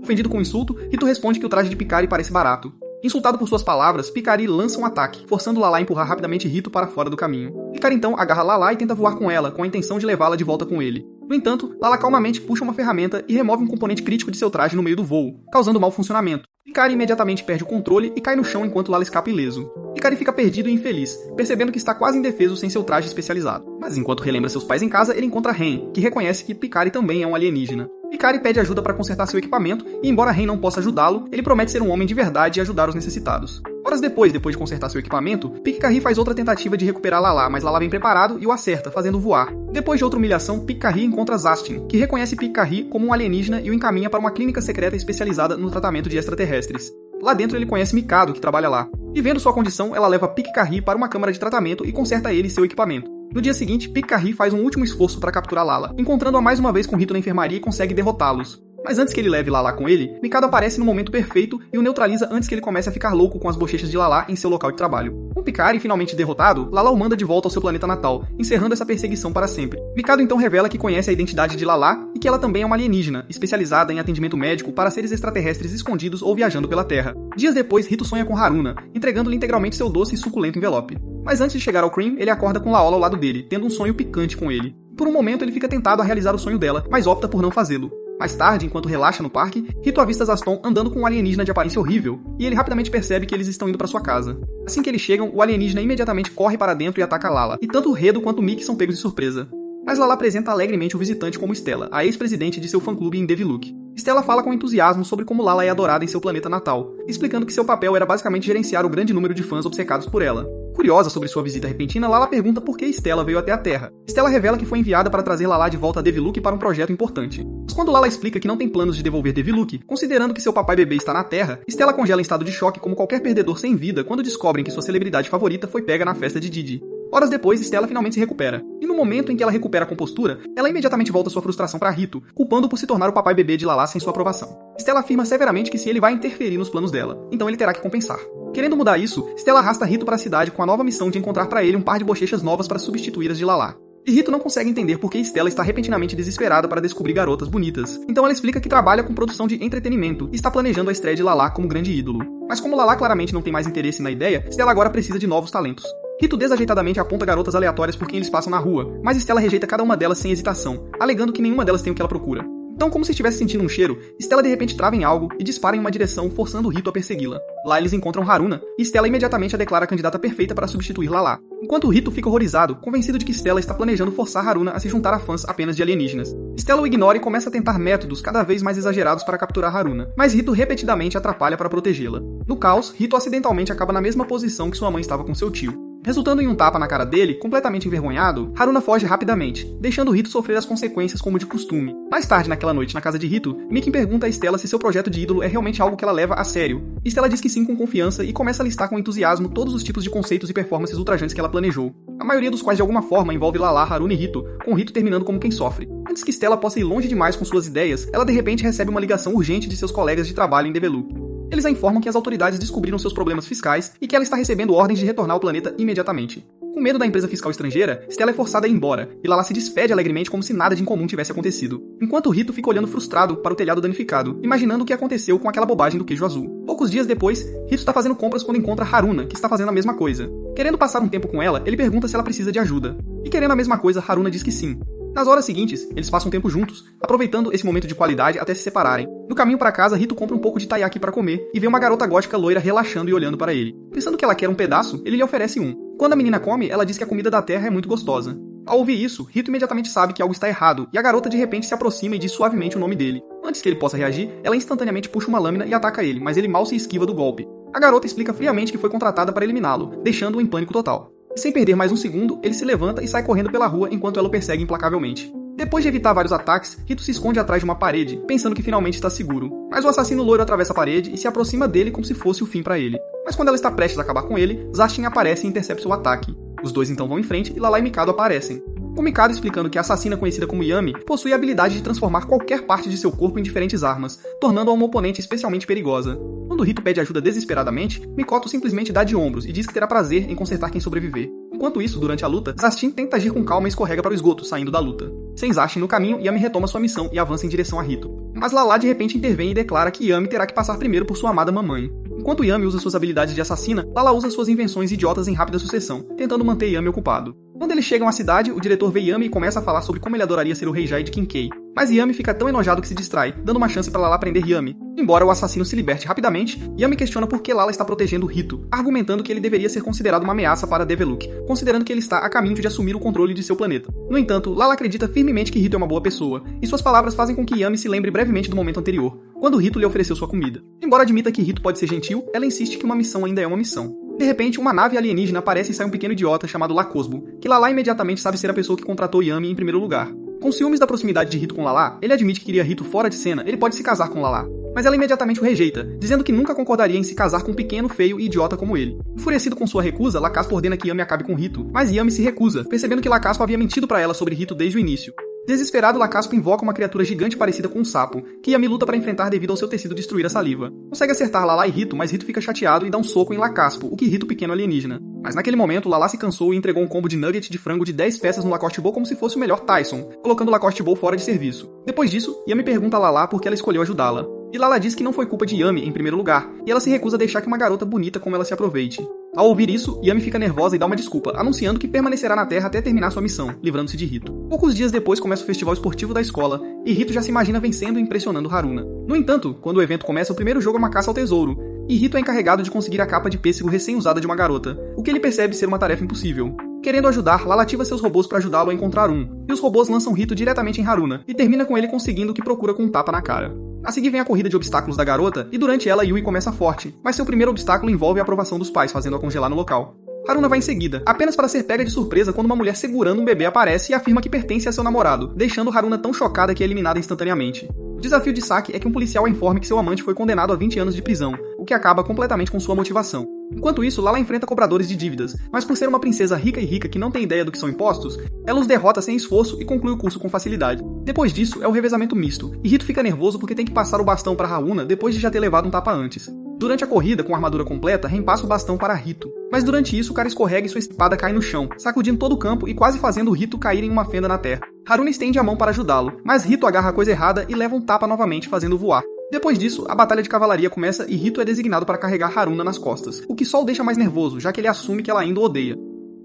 Ofendido com o insulto, Rito responde que o traje de Picari parece barato. Insultado por suas palavras, Picari lança um ataque, forçando Lala a empurrar rapidamente Rito para fora do caminho. Picari então agarra Lala e tenta voar com ela, com a intenção de levá-la de volta com ele. No entanto, Lala calmamente puxa uma ferramenta e remove um componente crítico de seu traje no meio do voo, causando mau funcionamento. Hikari imediatamente perde o controle e cai no chão enquanto Lala escapa ileso. Hikari fica perdido e infeliz, percebendo que está quase indefeso sem seu traje especializado. Mas enquanto relembra seus pais em casa, ele encontra Ren, que reconhece que Hikari também é um alienígena. Hikari pede ajuda para consertar seu equipamento e, embora Ren não possa ajudá-lo, ele promete ser um homem de verdade e ajudar os necessitados. Horas depois de consertar seu equipamento, Piccarry faz outra tentativa de recuperar Lala, mas Lala vem preparado e o acerta, fazendo voar. Depois de outra humilhação, Piccarry encontra Zastin, que reconhece Piccarry como um alienígena e o encaminha para uma clínica secreta especializada no tratamento de extraterrestres. Lá dentro ele conhece Mikado, que trabalha lá. E vendo sua condição, ela leva Piccarry para uma câmara de tratamento e conserta ele e seu equipamento. No dia seguinte, Piccarry faz um último esforço para capturar Lala, encontrando-a mais uma vez com Rito na enfermaria e consegue derrotá-los. Mas antes que ele leve Lala com ele, Mikado aparece no momento perfeito e o neutraliza antes que ele comece a ficar louco com as bochechas de Lala em seu local de trabalho. Com Piccarry finalmente derrotado, Lala o manda de volta ao seu planeta natal, encerrando essa perseguição para sempre. Mikado então revela que conhece a identidade de Lala e que ela também é uma alienígena, especializada em atendimento médico para seres extraterrestres escondidos ou viajando pela Terra. Dias depois, Rito sonha com Haruna, entregando-lhe integralmente seu doce e suculento envelope. Mas antes de chegar ao Cream, ele acorda com Laola ao lado dele, tendo um sonho picante com ele. Por um momento ele fica tentado a realizar o sonho dela, mas opta por não fazê-lo. Mais tarde, enquanto relaxa no parque, Rito avista Zaston andando com um alienígena de aparência horrível, e ele rapidamente percebe que eles estão indo para sua casa. Assim que eles chegam, o alienígena imediatamente corre para dentro e ataca Lala, e tanto o Redo quanto o Mickey são pegos de surpresa. Mas Lala apresenta alegremente o visitante como Stella, a ex-presidente de seu fã-clube em Deviluke. Stella fala com entusiasmo sobre como Lala é adorada em seu planeta natal, explicando que seu papel era basicamente gerenciar o grande número de fãs obcecados por ela. Curiosa sobre sua visita repentina, Lala pergunta por que Stella veio até a Terra. Stella revela que foi enviada para trazer Lala de volta a Deviluke para um projeto importante. Mas quando Lala explica que não tem planos de devolver Deviluke, considerando que seu papai bebê está na Terra, Stella congela em estado de choque como qualquer perdedor sem vida quando descobrem que sua celebridade favorita foi pega na festa de Didi. Horas depois, Stella finalmente se recupera. E no momento em que ela recupera a compostura, ela imediatamente volta sua frustração para Rito, culpando-o por se tornar o papai bebê de Lala sem sua aprovação. Stella afirma severamente que se ele vai interferir nos planos dela, então ele terá que compensar. Querendo mudar isso, Stella arrasta Rito para a cidade com a nova missão de encontrar para ele um par de bochechas novas para substituir as de Lala. E Rito não consegue entender por que Stella está repentinamente desesperada para descobrir garotas bonitas. Então ela explica que trabalha com produção de entretenimento e está planejando a estreia de Lala como grande ídolo. Mas como Lala claramente não tem mais interesse na ideia, Stella agora precisa de novos talentos. Rito desajeitadamente aponta garotas aleatórias por quem eles passam na rua, mas Stella rejeita cada uma delas sem hesitação, alegando que nenhuma delas tem o que ela procura. Então, como se estivesse sentindo um cheiro, Stella de repente trava em algo e dispara em uma direção, forçando Rito a persegui-la. Lá eles encontram Haruna, e Stella imediatamente a declara a candidata perfeita para substituir Lala. Enquanto Rito fica horrorizado, convencido de que Stella está planejando forçar Haruna a se juntar a fãs apenas de alienígenas. Stella o ignora e começa a tentar métodos cada vez mais exagerados para capturar Haruna, mas Rito repetidamente atrapalha para protegê-la. No caos, Rito acidentalmente acaba na mesma posição que sua mãe estava com seu tio. Resultando em um tapa na cara dele, completamente envergonhado, Haruna foge rapidamente, deixando Rito sofrer as consequências como de costume. Mais tarde naquela noite, na casa de Rito, Mickey pergunta a Stella se seu projeto de ídolo é realmente algo que ela leva a sério. Stella diz que sim com confiança e começa a listar com entusiasmo todos os tipos de conceitos e performances ultrajantes que ela planejou. A maioria dos quais de alguma forma envolve Lala, Haruna e Rito, com Rito terminando como quem sofre. Antes que Stella possa ir longe demais com suas ideias, ela de repente recebe uma ligação urgente de seus colegas de trabalho em Deviluke. Eles a informam que as autoridades descobriram seus problemas fiscais e que ela está recebendo ordens de retornar ao planeta imediatamente. Com medo da empresa fiscal estrangeira, Stella é forçada a ir embora, e Lala se despede alegremente como se nada de incomum tivesse acontecido, enquanto Rito fica olhando frustrado para o telhado danificado, imaginando o que aconteceu com aquela bobagem do queijo azul. Poucos dias depois, Rito está fazendo compras quando encontra Haruna, que está fazendo a mesma coisa. Querendo passar um tempo com ela, ele pergunta se ela precisa de ajuda. E querendo a mesma coisa, Haruna diz que sim. Nas horas seguintes, eles passam tempo juntos, aproveitando esse momento de qualidade até se separarem. No caminho para casa, Rito compra um pouco de taiyaki para comer e vê uma garota gótica loira relaxando e olhando para ele. Pensando que ela quer um pedaço, ele lhe oferece um. Quando a menina come, ela diz que a comida da terra é muito gostosa. Ao ouvir isso, Rito imediatamente sabe que algo está errado, e a garota de repente se aproxima e diz suavemente o nome dele. Antes que ele possa reagir, ela instantaneamente puxa uma lâmina e ataca ele, mas ele mal se esquiva do golpe. A garota explica friamente que foi contratada para eliminá-lo, deixando-o em pânico total. Sem perder mais um segundo, ele se levanta e sai correndo pela rua enquanto ela o persegue implacavelmente. Depois de evitar vários ataques, Rito se esconde atrás de uma parede, pensando que finalmente está seguro. Mas o assassino loiro atravessa a parede e se aproxima dele como se fosse o fim para ele. Mas quando ela está prestes a acabar com ele, Zastin aparece e intercepta seu ataque. Os dois então vão em frente e Lala e Mikado aparecem. Com Mikado explicando que a assassina conhecida como Yami possui a habilidade de transformar qualquer parte de seu corpo em diferentes armas, tornando-a uma oponente especialmente perigosa. Quando Rito pede ajuda desesperadamente, Mikoto simplesmente dá de ombros e diz que terá prazer em consertar quem sobreviver. Enquanto isso, durante a luta, Zastin tenta agir com calma e escorrega para o esgoto, saindo da luta. Sem Zastin no caminho, Yami retoma sua missão e avança em direção a Rito. Mas Lala de repente intervém e declara que Yami terá que passar primeiro por sua amada mamãe. Enquanto Yami usa suas habilidades de assassina, Lala usa suas invenções idiotas em rápida sucessão, tentando manter Yami ocupado. Quando eles chegam à cidade, o diretor vê Yami e começa a falar sobre como ele adoraria ser o rei Jai de Kinkei. Mas Yami fica tão enojado que se distrai, dando uma chance para Lala prender Yami. Embora o assassino se liberte rapidamente, Yami questiona por que Lala está protegendo Rito, argumentando que ele deveria ser considerado uma ameaça para Develuk, considerando que ele está a caminho de assumir o controle de seu planeta. No entanto, Lala acredita firmemente que Rito é uma boa pessoa, e suas palavras fazem com que Yami se lembre brevemente do momento anterior, quando Rito lhe ofereceu sua comida. Embora admita que Rito pode ser gentil, ela insiste que uma missão ainda é uma missão. De repente, uma nave alienígena aparece e sai um pequeno idiota chamado Lacosbo, que Lala imediatamente sabe ser a pessoa que contratou Yami em primeiro lugar. Com ciúmes da proximidade de Rito com Lala, ele admite que queria Rito fora de cena, ele pode se casar com Lala. Mas ela imediatamente o rejeita, dizendo que nunca concordaria em se casar com um pequeno, feio e idiota como ele. Enfurecido com sua recusa, Lacaspa ordena que Yami acabe com Rito, mas Yami se recusa, percebendo que Lacaspa havia mentido para ela sobre Rito desde o início. Desesperado, Lacaspa invoca uma criatura gigante parecida com um sapo, que Yami luta para enfrentar devido ao seu tecido destruir a saliva. Consegue acertar Lala e Rito, mas Rito fica chateado e dá um soco em Lacaspo, o que irrita o pequeno alienígena. Mas naquele momento, Lala se cansou e entregou um combo de nugget de frango de 10 peças no Lacoste Bowl como se fosse o melhor Tyson, colocando o Lacoste Bowl fora de serviço. Depois disso, Yami pergunta a Lala por que ela escolheu ajudá-la. E Lala diz que não foi culpa de Yami em primeiro lugar, e ela se recusa a deixar que uma garota bonita como ela se aproveite. Ao ouvir isso, Yami fica nervosa e dá uma desculpa, anunciando que permanecerá na Terra até terminar sua missão, livrando-se de Rito. Poucos dias depois começa o festival esportivo da escola, e Rito já se imagina vencendo e impressionando Haruna. No entanto, quando o evento começa, o primeiro jogo é uma caça ao tesouro, e Rito é encarregado de conseguir a capa de pêssego recém-usada de uma garota, o que ele percebe ser uma tarefa impossível. Querendo ajudar, Lala ativa seus robôs para ajudá-lo a encontrar um, e os robôs lançam Rito diretamente em Haruna, e termina com ele conseguindo o que procura com um tapa na cara. A seguir vem a corrida de obstáculos da garota, e durante ela Yui começa forte, mas seu primeiro obstáculo envolve a aprovação dos pais, fazendo-a congelar no local. Haruna vai em seguida, apenas para ser pega de surpresa quando uma mulher segurando um bebê aparece e afirma que pertence a seu namorado, deixando Haruna tão chocada que é eliminada instantaneamente. O desafio de Saki é que um policial a informe que seu amante foi condenado a 20 anos de prisão, o que acaba completamente com sua motivação. Enquanto isso, Lala enfrenta cobradores de dívidas, mas por ser uma princesa rica e rica que não tem ideia do que são impostos, ela os derrota sem esforço e conclui o curso com facilidade. Depois disso, é o revezamento misto, e Rito fica nervoso porque tem que passar o bastão para Haruna depois de já ter levado um tapa antes. Durante a corrida, com a armadura completa, repassa o bastão para Rito. Mas durante isso, o cara escorrega e sua espada cai no chão, sacudindo todo o campo e quase fazendo Rito cair em uma fenda na terra. Haruna estende a mão para ajudá-lo, mas Rito agarra a coisa errada e leva um tapa novamente, fazendo voar. Depois disso, a batalha de cavalaria começa e Rito é designado para carregar Haruna nas costas, o que só o deixa mais nervoso, já que ele assume que ela ainda o odeia.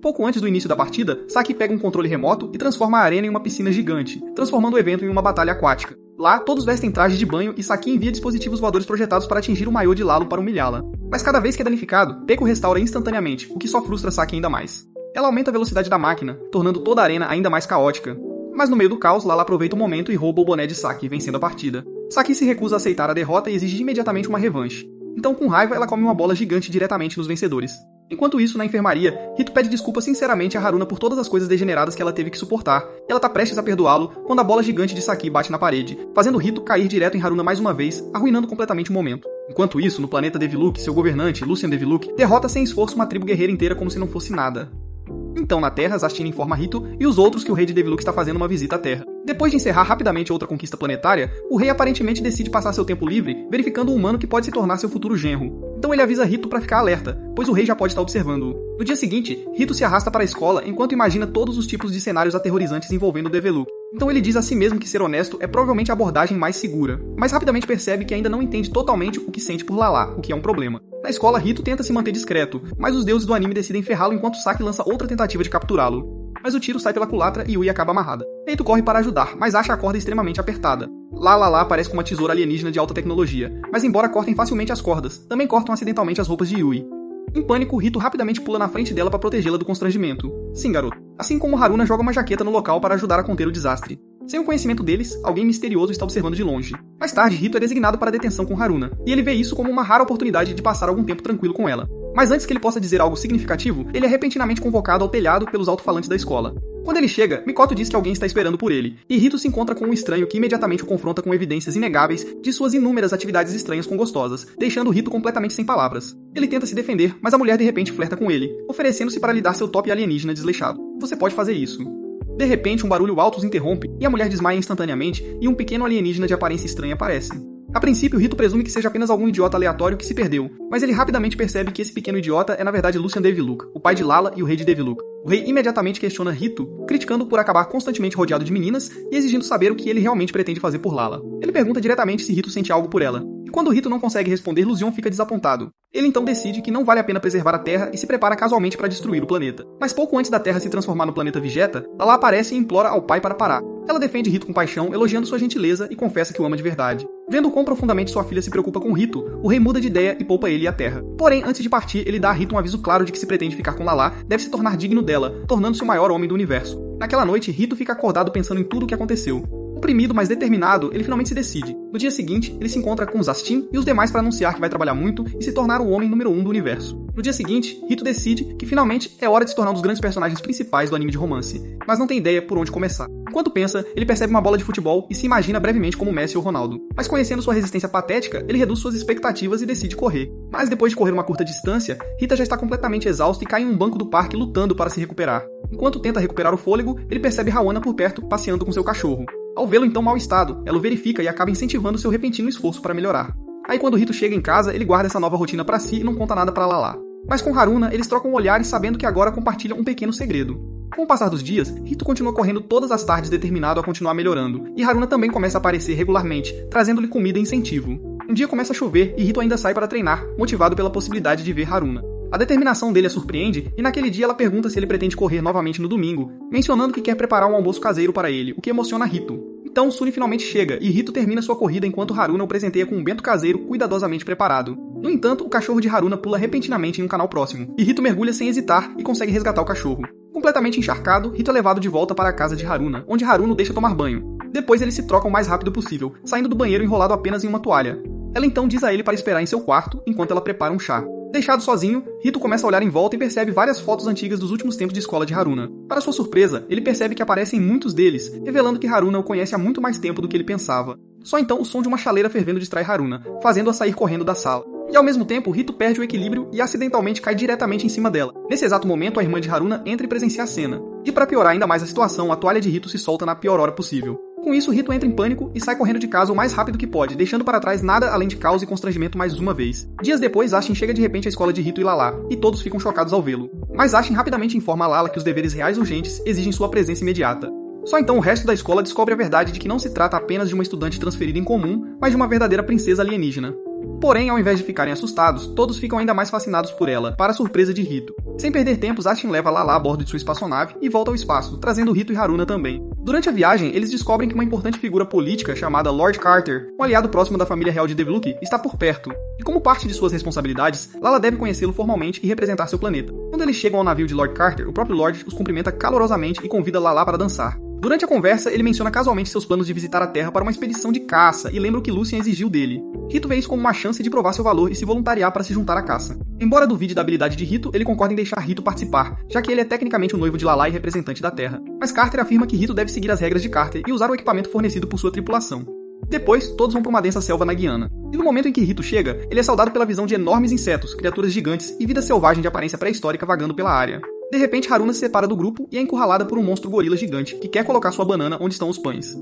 Pouco antes do início da partida, Saki pega um controle remoto e transforma a arena em uma piscina gigante, transformando o evento em uma batalha aquática. Lá, todos vestem trajes de banho e Saki envia dispositivos voadores projetados para atingir o maiô de Lalo para humilhá-la. Mas cada vez que é danificado, Peco restaura instantaneamente, o que só frustra Saki ainda mais. Ela aumenta a velocidade da máquina, tornando toda a arena ainda mais caótica. Mas no meio do caos, Lala aproveita o momento e rouba o boné de Saki, vencendo a partida. Saki se recusa a aceitar a derrota e exige imediatamente uma revanche. Então, com raiva, ela come uma bola gigante diretamente nos vencedores. Enquanto isso, na enfermaria, Rito pede desculpa sinceramente a Haruna por todas as coisas degeneradas que ela teve que suportar, e ela tá prestes a perdoá-lo quando a bola gigante de Saki bate na parede, fazendo Rito cair direto em Haruna mais uma vez, arruinando completamente o momento. Enquanto isso, no planeta Deviluk, seu governante, Lucian Deviluk, derrota sem esforço uma tribo guerreira inteira como se não fosse nada. Então, na Terra, Zastina informa Rito e os outros que o rei de Deviluk está fazendo uma visita à Terra. Depois de encerrar rapidamente outra conquista planetária, o rei aparentemente decide passar seu tempo livre, verificando um humano que pode se tornar seu futuro genro. Então ele avisa Rito para ficar alerta, pois o rei já pode estar observando-o. No dia seguinte, Rito se arrasta para a escola enquanto imagina todos os tipos de cenários aterrorizantes envolvendo Deviluk. Então ele diz a si mesmo que ser honesto é provavelmente a abordagem mais segura, mas rapidamente percebe que ainda não entende totalmente o que sente por Lala, o que é um problema. Na escola, Rito tenta se manter discreto, mas os deuses do anime decidem ferrá-lo enquanto Saki lança outra tentativa de capturá-lo. Mas o tiro sai pela culatra e Yui acaba amarrada. Rito corre para ajudar, mas acha a corda extremamente apertada. Lala aparece com uma tesoura alienígena de alta tecnologia, mas embora cortem facilmente as cordas, também cortam acidentalmente as roupas de Yui. Em pânico, Rito rapidamente pula na frente dela para protegê-la do constrangimento. Sim, garoto. Assim como Haruna joga uma jaqueta no local para ajudar a conter o desastre. Sem o conhecimento deles, alguém misterioso está observando de longe. Mais tarde, Rito é designado para a detenção com Haruna, e ele vê isso como uma rara oportunidade de passar algum tempo tranquilo com ela. Mas antes que ele possa dizer algo significativo, ele é repentinamente convocado ao telhado pelos alto-falantes da escola. Quando ele chega, Mikoto diz que alguém está esperando por ele, e Rito se encontra com um estranho que imediatamente o confronta com evidências inegáveis de suas inúmeras atividades estranhas com gostosas, deixando Rito completamente sem palavras. Ele tenta se defender, mas a mulher de repente flerta com ele, oferecendo-se para lhe dar seu top alienígena desleixado. Você pode fazer isso. De repente, um barulho alto os interrompe, e a mulher desmaia instantaneamente, e um pequeno alienígena de aparência estranha aparece. A princípio, Rito presume que seja apenas algum idiota aleatório que se perdeu, mas ele rapidamente percebe que esse pequeno idiota é na verdade Lucian Deviluk, o pai de Lala e o rei de Deviluk. O rei imediatamente questiona Rito, criticando por acabar constantemente rodeado de meninas e exigindo saber o que ele realmente pretende fazer por Lala. Ele pergunta diretamente se Rito sente algo por ela. quando Rito não consegue responder, Luzion fica desapontado. Ele então decide que não vale a pena preservar a Terra e se prepara casualmente para destruir o planeta. Mas pouco antes da Terra se transformar no planeta Vegeta, Lala aparece e implora ao pai para parar. Ela defende Rito com paixão, elogiando sua gentileza e confessa que o ama de verdade. Vendo quão profundamente sua filha se preocupa com Rito, o rei muda de ideia e poupa ele e a Terra. Porém, antes de partir, ele dá a Rito um aviso claro de que se pretende ficar com Lala, deve se tornar digno dela, tornando-se o maior homem do universo. Naquela noite, Rito fica acordado pensando em tudo o que aconteceu. Oprimido, mas determinado, ele finalmente se decide. No dia seguinte, ele se encontra com Zastin e os demais para anunciar que vai trabalhar muito e se tornar o homem número 1 do universo. No dia seguinte, Rito decide que finalmente é hora de se tornar um dos grandes personagens principais do anime de romance, mas não tem ideia por onde começar. Enquanto pensa, ele percebe uma bola de futebol e se imagina brevemente como Messi ou Ronaldo. Mas conhecendo sua resistência patética, ele reduz suas expectativas e decide correr. Mas depois de correr uma curta distância, Rita já está completamente exausto e cai em um banco do parque lutando para se recuperar. Enquanto tenta recuperar o fôlego, ele percebe Hawana por perto, passeando com seu cachorro. Ao vê-lo então mau estado, ela o verifica e acaba incentivando seu repentino esforço para melhorar. Aí quando Rito chega em casa, ele guarda essa nova rotina para si e não conta nada para Lala. Mas com Haruna, eles trocam olhares sabendo que agora compartilham um pequeno segredo. Com o passar dos dias, Rito continua correndo todas as tardes determinado a continuar melhorando, e Haruna também começa a aparecer regularmente, trazendo-lhe comida e incentivo. Um dia começa a chover e Rito ainda sai para treinar, motivado pela possibilidade de ver Haruna. A determinação dele a surpreende, e naquele dia ela pergunta se ele pretende correr novamente no domingo, mencionando que quer preparar um almoço caseiro para ele, o que emociona Rito. Então Suri finalmente chega, e Rito termina sua corrida enquanto Haruna o presenteia com um bento caseiro cuidadosamente preparado. No entanto, o cachorro de Haruna pula repentinamente em um canal próximo, e Rito mergulha sem hesitar e consegue resgatar o cachorro. Completamente encharcado, Rito é levado de volta para a casa de Haruna, onde Haruna o deixa tomar banho. Depois eles se trocam o mais rápido possível, saindo do banheiro enrolado apenas em uma toalha. Ela então diz a ele para esperar em seu quarto, enquanto ela prepara um chá. Deixado sozinho, Rito começa a olhar em volta e percebe várias fotos antigas dos últimos tempos de escola de Haruna. Para sua surpresa, ele percebe que aparecem muitos deles, revelando que Haruna o conhece há muito mais tempo do que ele pensava. Só então o som de uma chaleira fervendo distrai Haruna, fazendo-a sair correndo da sala. E ao mesmo tempo, Rito perde o equilíbrio e acidentalmente cai diretamente em cima dela. Nesse exato momento, a irmã de Haruna entra e presencia a cena. E para piorar ainda mais a situação, a toalha de Rito se solta na pior hora possível. Com isso, Rito entra em pânico e sai correndo de casa o mais rápido que pode, deixando para trás nada além de caos e constrangimento mais uma vez. Dias depois, Ashin chega de repente à escola de Rito e Lala, e todos ficam chocados ao vê-lo. Mas Ashin rapidamente informa a Lala que os deveres reais urgentes exigem sua presença imediata. Só então o resto da escola descobre a verdade de que não se trata apenas de uma estudante transferida em comum, mas de uma verdadeira princesa alienígena. Porém, ao invés de ficarem assustados, todos ficam ainda mais fascinados por ela, para a surpresa de Rito. Sem perder tempo, Ashin leva Lala a bordo de sua espaçonave e volta ao espaço, trazendo Rito e Haruna também. Durante a viagem, eles descobrem que uma importante figura política chamada Lord Carter, um aliado próximo da família real de Devluke, está por perto. E como parte de suas responsabilidades, Lala deve conhecê-lo formalmente e representar seu planeta. Quando eles chegam ao navio de Lord Carter, o próprio Lord os cumprimenta calorosamente e convida Lala para dançar. Durante a conversa, ele menciona casualmente seus planos de visitar a Terra para uma expedição de caça e lembra o que Lucien exigiu dele. Rito vê isso como uma chance de provar seu valor e se voluntariar para se juntar à caça. Embora duvide da habilidade de Rito, ele concorda em deixar Rito participar, já que ele é tecnicamente o noivo de Lala e representante da Terra. Mas Carter afirma que Rito deve seguir as regras de Carter e usar o equipamento fornecido por sua tripulação. Depois, todos vão para uma densa selva na Guiana. E no momento em que Rito chega, ele é saudado pela visão de enormes insetos, criaturas gigantes e vida selvagem de aparência pré-histórica vagando pela área. De repente, Haruna se separa do grupo e é encurralada por um monstro gorila gigante que quer colocar sua banana onde estão os pães.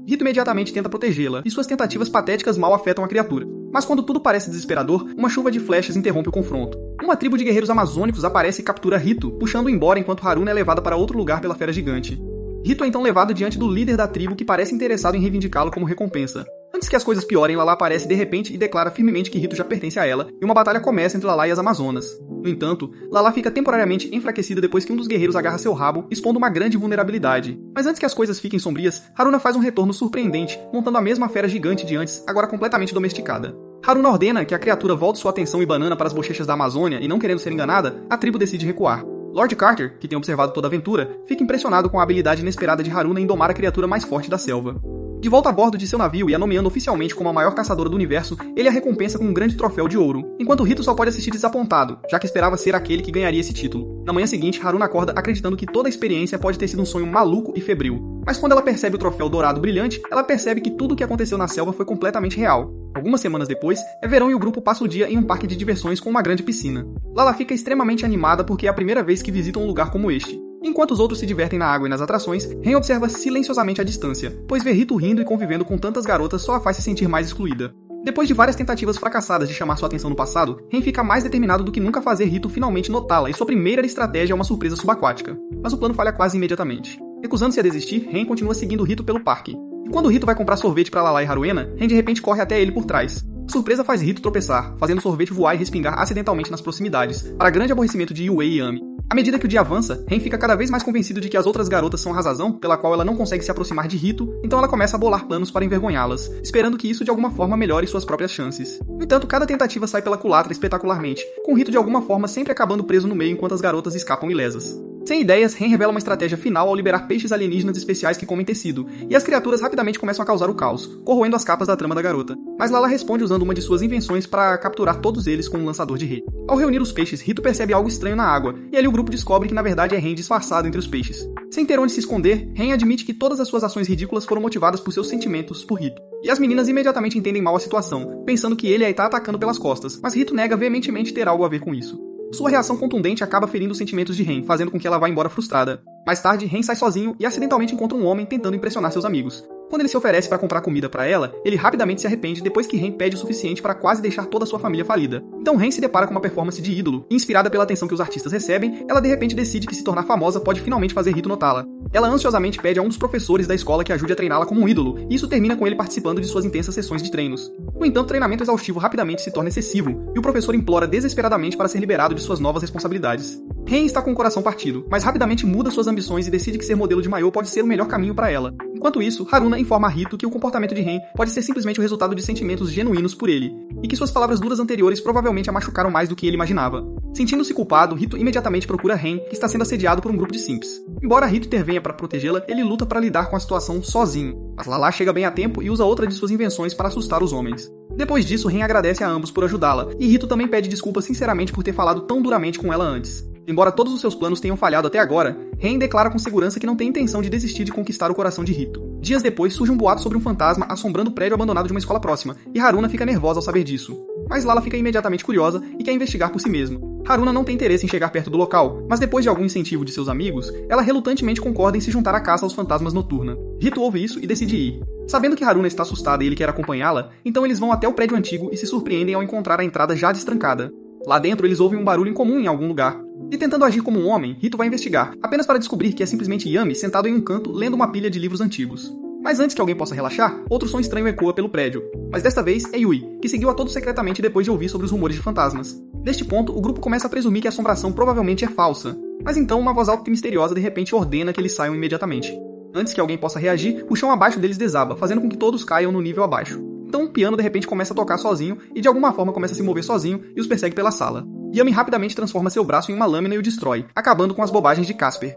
Rito imediatamente tenta protegê-la, e suas tentativas patéticas mal afetam a criatura. Mas quando tudo parece desesperador, uma chuva de flechas interrompe o confronto. Uma tribo de guerreiros amazônicos aparece e captura Rito, puxando-o embora enquanto Haruna é levada para outro lugar pela fera gigante. Rito é então levado diante do líder da tribo que parece interessado em reivindicá-lo como recompensa. Antes que as coisas piorem, Lala aparece de repente e declara firmemente que Rito já pertence a ela, e uma batalha começa entre Lala e as Amazonas. No entanto, Lala fica temporariamente enfraquecida depois que um dos guerreiros agarra seu rabo, expondo uma grande vulnerabilidade. Mas antes que as coisas fiquem sombrias, Haruna faz um retorno surpreendente, montando a mesma fera gigante de antes, agora completamente domesticada. Haruna ordena que a criatura volte sua atenção e banana para as bochechas da Amazônia e não querendo ser enganada, a tribo decide recuar. Lord Carter, que tem observado toda a aventura, fica impressionado com a habilidade inesperada de Haruna em domar a criatura mais forte da selva. De volta a bordo de seu navio e a nomeando oficialmente como a maior caçadora do universo, ele a recompensa com um grande troféu de ouro, enquanto Rito só pode assistir desapontado, já que esperava ser aquele que ganharia esse título. Na manhã seguinte, Haruna acorda acreditando que toda a experiência pode ter sido um sonho maluco e febril. Mas quando ela percebe o troféu dourado brilhante, ela percebe que tudo o que aconteceu na selva foi completamente real. Algumas semanas depois, é verão e o grupo passa o dia em um parque de diversões com uma grande piscina. Lala fica extremamente animada porque é a primeira vez que visita um lugar como este. Enquanto os outros se divertem na água e nas atrações, Ren observa silenciosamente a distância, pois ver Rito rindo e convivendo com tantas garotas só a faz se sentir mais excluída. Depois de várias tentativas fracassadas de chamar sua atenção no passado, Ren fica mais determinado do que nunca a fazer Rito finalmente notá-la, e sua primeira estratégia é uma surpresa subaquática. Mas o plano falha quase imediatamente. Recusando-se a desistir, Ren continua seguindo Rito pelo parque. E quando Rito vai comprar sorvete para Lala e Haruena, Ren de repente corre até ele por trás. Surpresa faz Rito tropeçar, fazendo o sorvete voar e respingar acidentalmente nas proximidades, para grande aborrecimento de Yue e Ami. À medida que o dia avança, Ren fica cada vez mais convencido de que as outras garotas são a razão pela qual ela não consegue se aproximar de Rito, então ela começa a bolar planos para envergonhá-las, esperando que isso de alguma forma melhore suas próprias chances. No entanto, cada tentativa sai pela culatra espetacularmente, com Rito de alguma forma sempre acabando preso no meio enquanto as garotas escapam ilesas. Sem ideias, Ren revela uma estratégia final ao liberar peixes alienígenas especiais que comem tecido, e as criaturas rapidamente começam a causar o caos, corroendo as capas da trama da garota. Mas Lala responde usando uma de suas invenções para capturar todos eles com um lançador de rede. Ao reunir os peixes, Rito percebe algo estranho na água, e ali o grupo descobre que na verdade é Ren disfarçado entre os peixes. Sem ter onde se esconder, Ren admite que todas as suas ações ridículas foram motivadas por seus sentimentos por Rito. E as meninas imediatamente entendem mal a situação, pensando que ele a está atacando pelas costas, mas Rito nega veementemente ter algo a ver com isso. Sua reação contundente acaba ferindo os sentimentos de Ren, fazendo com que ela vá embora frustrada. Mais tarde, Ren sai sozinho e acidentalmente encontra um homem tentando impressionar seus amigos. Quando ele se oferece para comprar comida para ela, ele rapidamente se arrepende depois que Ren pede o suficiente para quase deixar toda a sua família falida. Então Ren se depara com uma performance de ídolo, e inspirada pela atenção que os artistas recebem, ela de repente decide que se tornar famosa pode finalmente fazer Rito notá-la. Ela ansiosamente pede a um dos professores da escola que ajude a treiná-la como um ídolo, e isso termina com ele participando de suas intensas sessões de treinos. No entanto, o treinamento exaustivo rapidamente se torna excessivo, e o professor implora desesperadamente para ser liberado de suas novas responsabilidades. Ren está com o coração partido, mas rapidamente muda suas ambições e decide que ser modelo de maiô pode ser o melhor caminho para ela. Enquanto isso, Haruna informa a Rito que o comportamento de Ren pode ser simplesmente o resultado de sentimentos genuínos por ele, e que suas palavras duras anteriores provavelmente a machucaram mais do que ele imaginava. Sentindo-se culpado, Rito imediatamente procura Ren, que está sendo assediado por um grupo de simps. Embora Rito intervenha para protegê-la, ele luta para lidar com a situação sozinho, mas Lala chega bem a tempo e usa outra de suas invenções para assustar os homens. Depois disso, Ren agradece a ambos por ajudá-la, e Rito também pede desculpas sinceramente por ter falado tão duramente com ela antes. Embora todos os seus planos tenham falhado até agora, Ren declara com segurança que não tem intenção de desistir de conquistar o coração de Rito. Dias depois, surge um boato sobre um fantasma assombrando o prédio abandonado de uma escola próxima, e Haruna fica nervosa ao saber disso. Mas Lala fica imediatamente curiosa e quer investigar por si mesma. Haruna não tem interesse em chegar perto do local, mas depois de algum incentivo de seus amigos, ela relutantemente concorda em se juntar à caça aos fantasmas noturna. Rito ouve isso e decide ir. Sabendo que Haruna está assustada e ele quer acompanhá-la, então eles vão até o prédio antigo e se surpreendem ao encontrar a entrada já destrancada. Lá dentro, eles ouvem um barulho incomum em algum lugar. E tentando agir como um homem, Rito vai investigar, apenas para descobrir que é simplesmente Yami sentado em um canto lendo uma pilha de livros antigos. Mas antes que alguém possa relaxar, outro som estranho ecoa pelo prédio. Mas desta vez é Yui, que seguiu a todos secretamente depois de ouvir sobre os rumores de fantasmas. Neste ponto, o grupo começa a presumir que a assombração provavelmente é falsa. Mas então, uma voz alta e misteriosa de repente ordena que eles saiam imediatamente. Antes que alguém possa reagir, o chão abaixo deles desaba, fazendo com que todos caiam no nível abaixo. Então um piano de repente começa a tocar sozinho e de alguma forma começa a se mover sozinho e os persegue pela sala. Yami rapidamente transforma seu braço em uma lâmina e o destrói, acabando com as bobagens de Casper.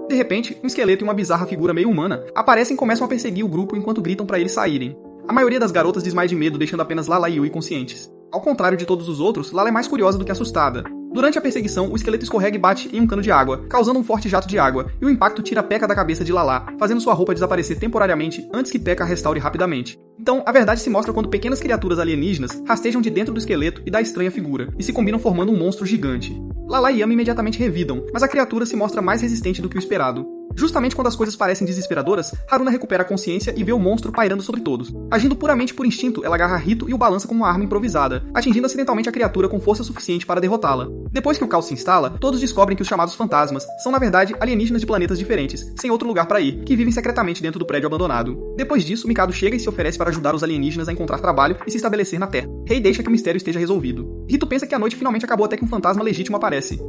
De repente, um esqueleto e uma bizarra figura meio humana aparecem e começam a perseguir o grupo enquanto gritam para eles saírem. A maioria das garotas desmaia de medo, deixando apenas Lala e Yui conscientes. Ao contrário de todos os outros, Lala é mais curiosa do que assustada. Durante a perseguição, o esqueleto escorrega e bate em um cano de água, causando um forte jato de água, e o impacto tira P.E.K.K.A da cabeça de Lala, fazendo sua roupa desaparecer temporariamente antes que P.E.K.K.A a restaure rapidamente. Então, a verdade se mostra quando pequenas criaturas alienígenas rastejam de dentro do esqueleto e da estranha figura, e se combinam formando um monstro gigante. Lala e Yami imediatamente revidam, mas a criatura se mostra mais resistente do que o esperado. Justamente quando as coisas parecem desesperadoras, Haruna recupera a consciência e vê o monstro pairando sobre todos. Agindo puramente por instinto, ela agarra Rito e o balança como uma arma improvisada, atingindo acidentalmente a criatura com força suficiente para derrotá-la. Depois que o caos se instala, todos descobrem que os chamados fantasmas são na verdade alienígenas de planetas diferentes, sem outro lugar para ir, que vivem secretamente dentro do prédio abandonado. Depois disso, Mikado chega e se oferece para ajudar os alienígenas a encontrar trabalho e se estabelecer na Terra. Rei deixa que o mistério esteja resolvido. Rito pensa que a noite finalmente acabou até que um fantasma legítimo aparece.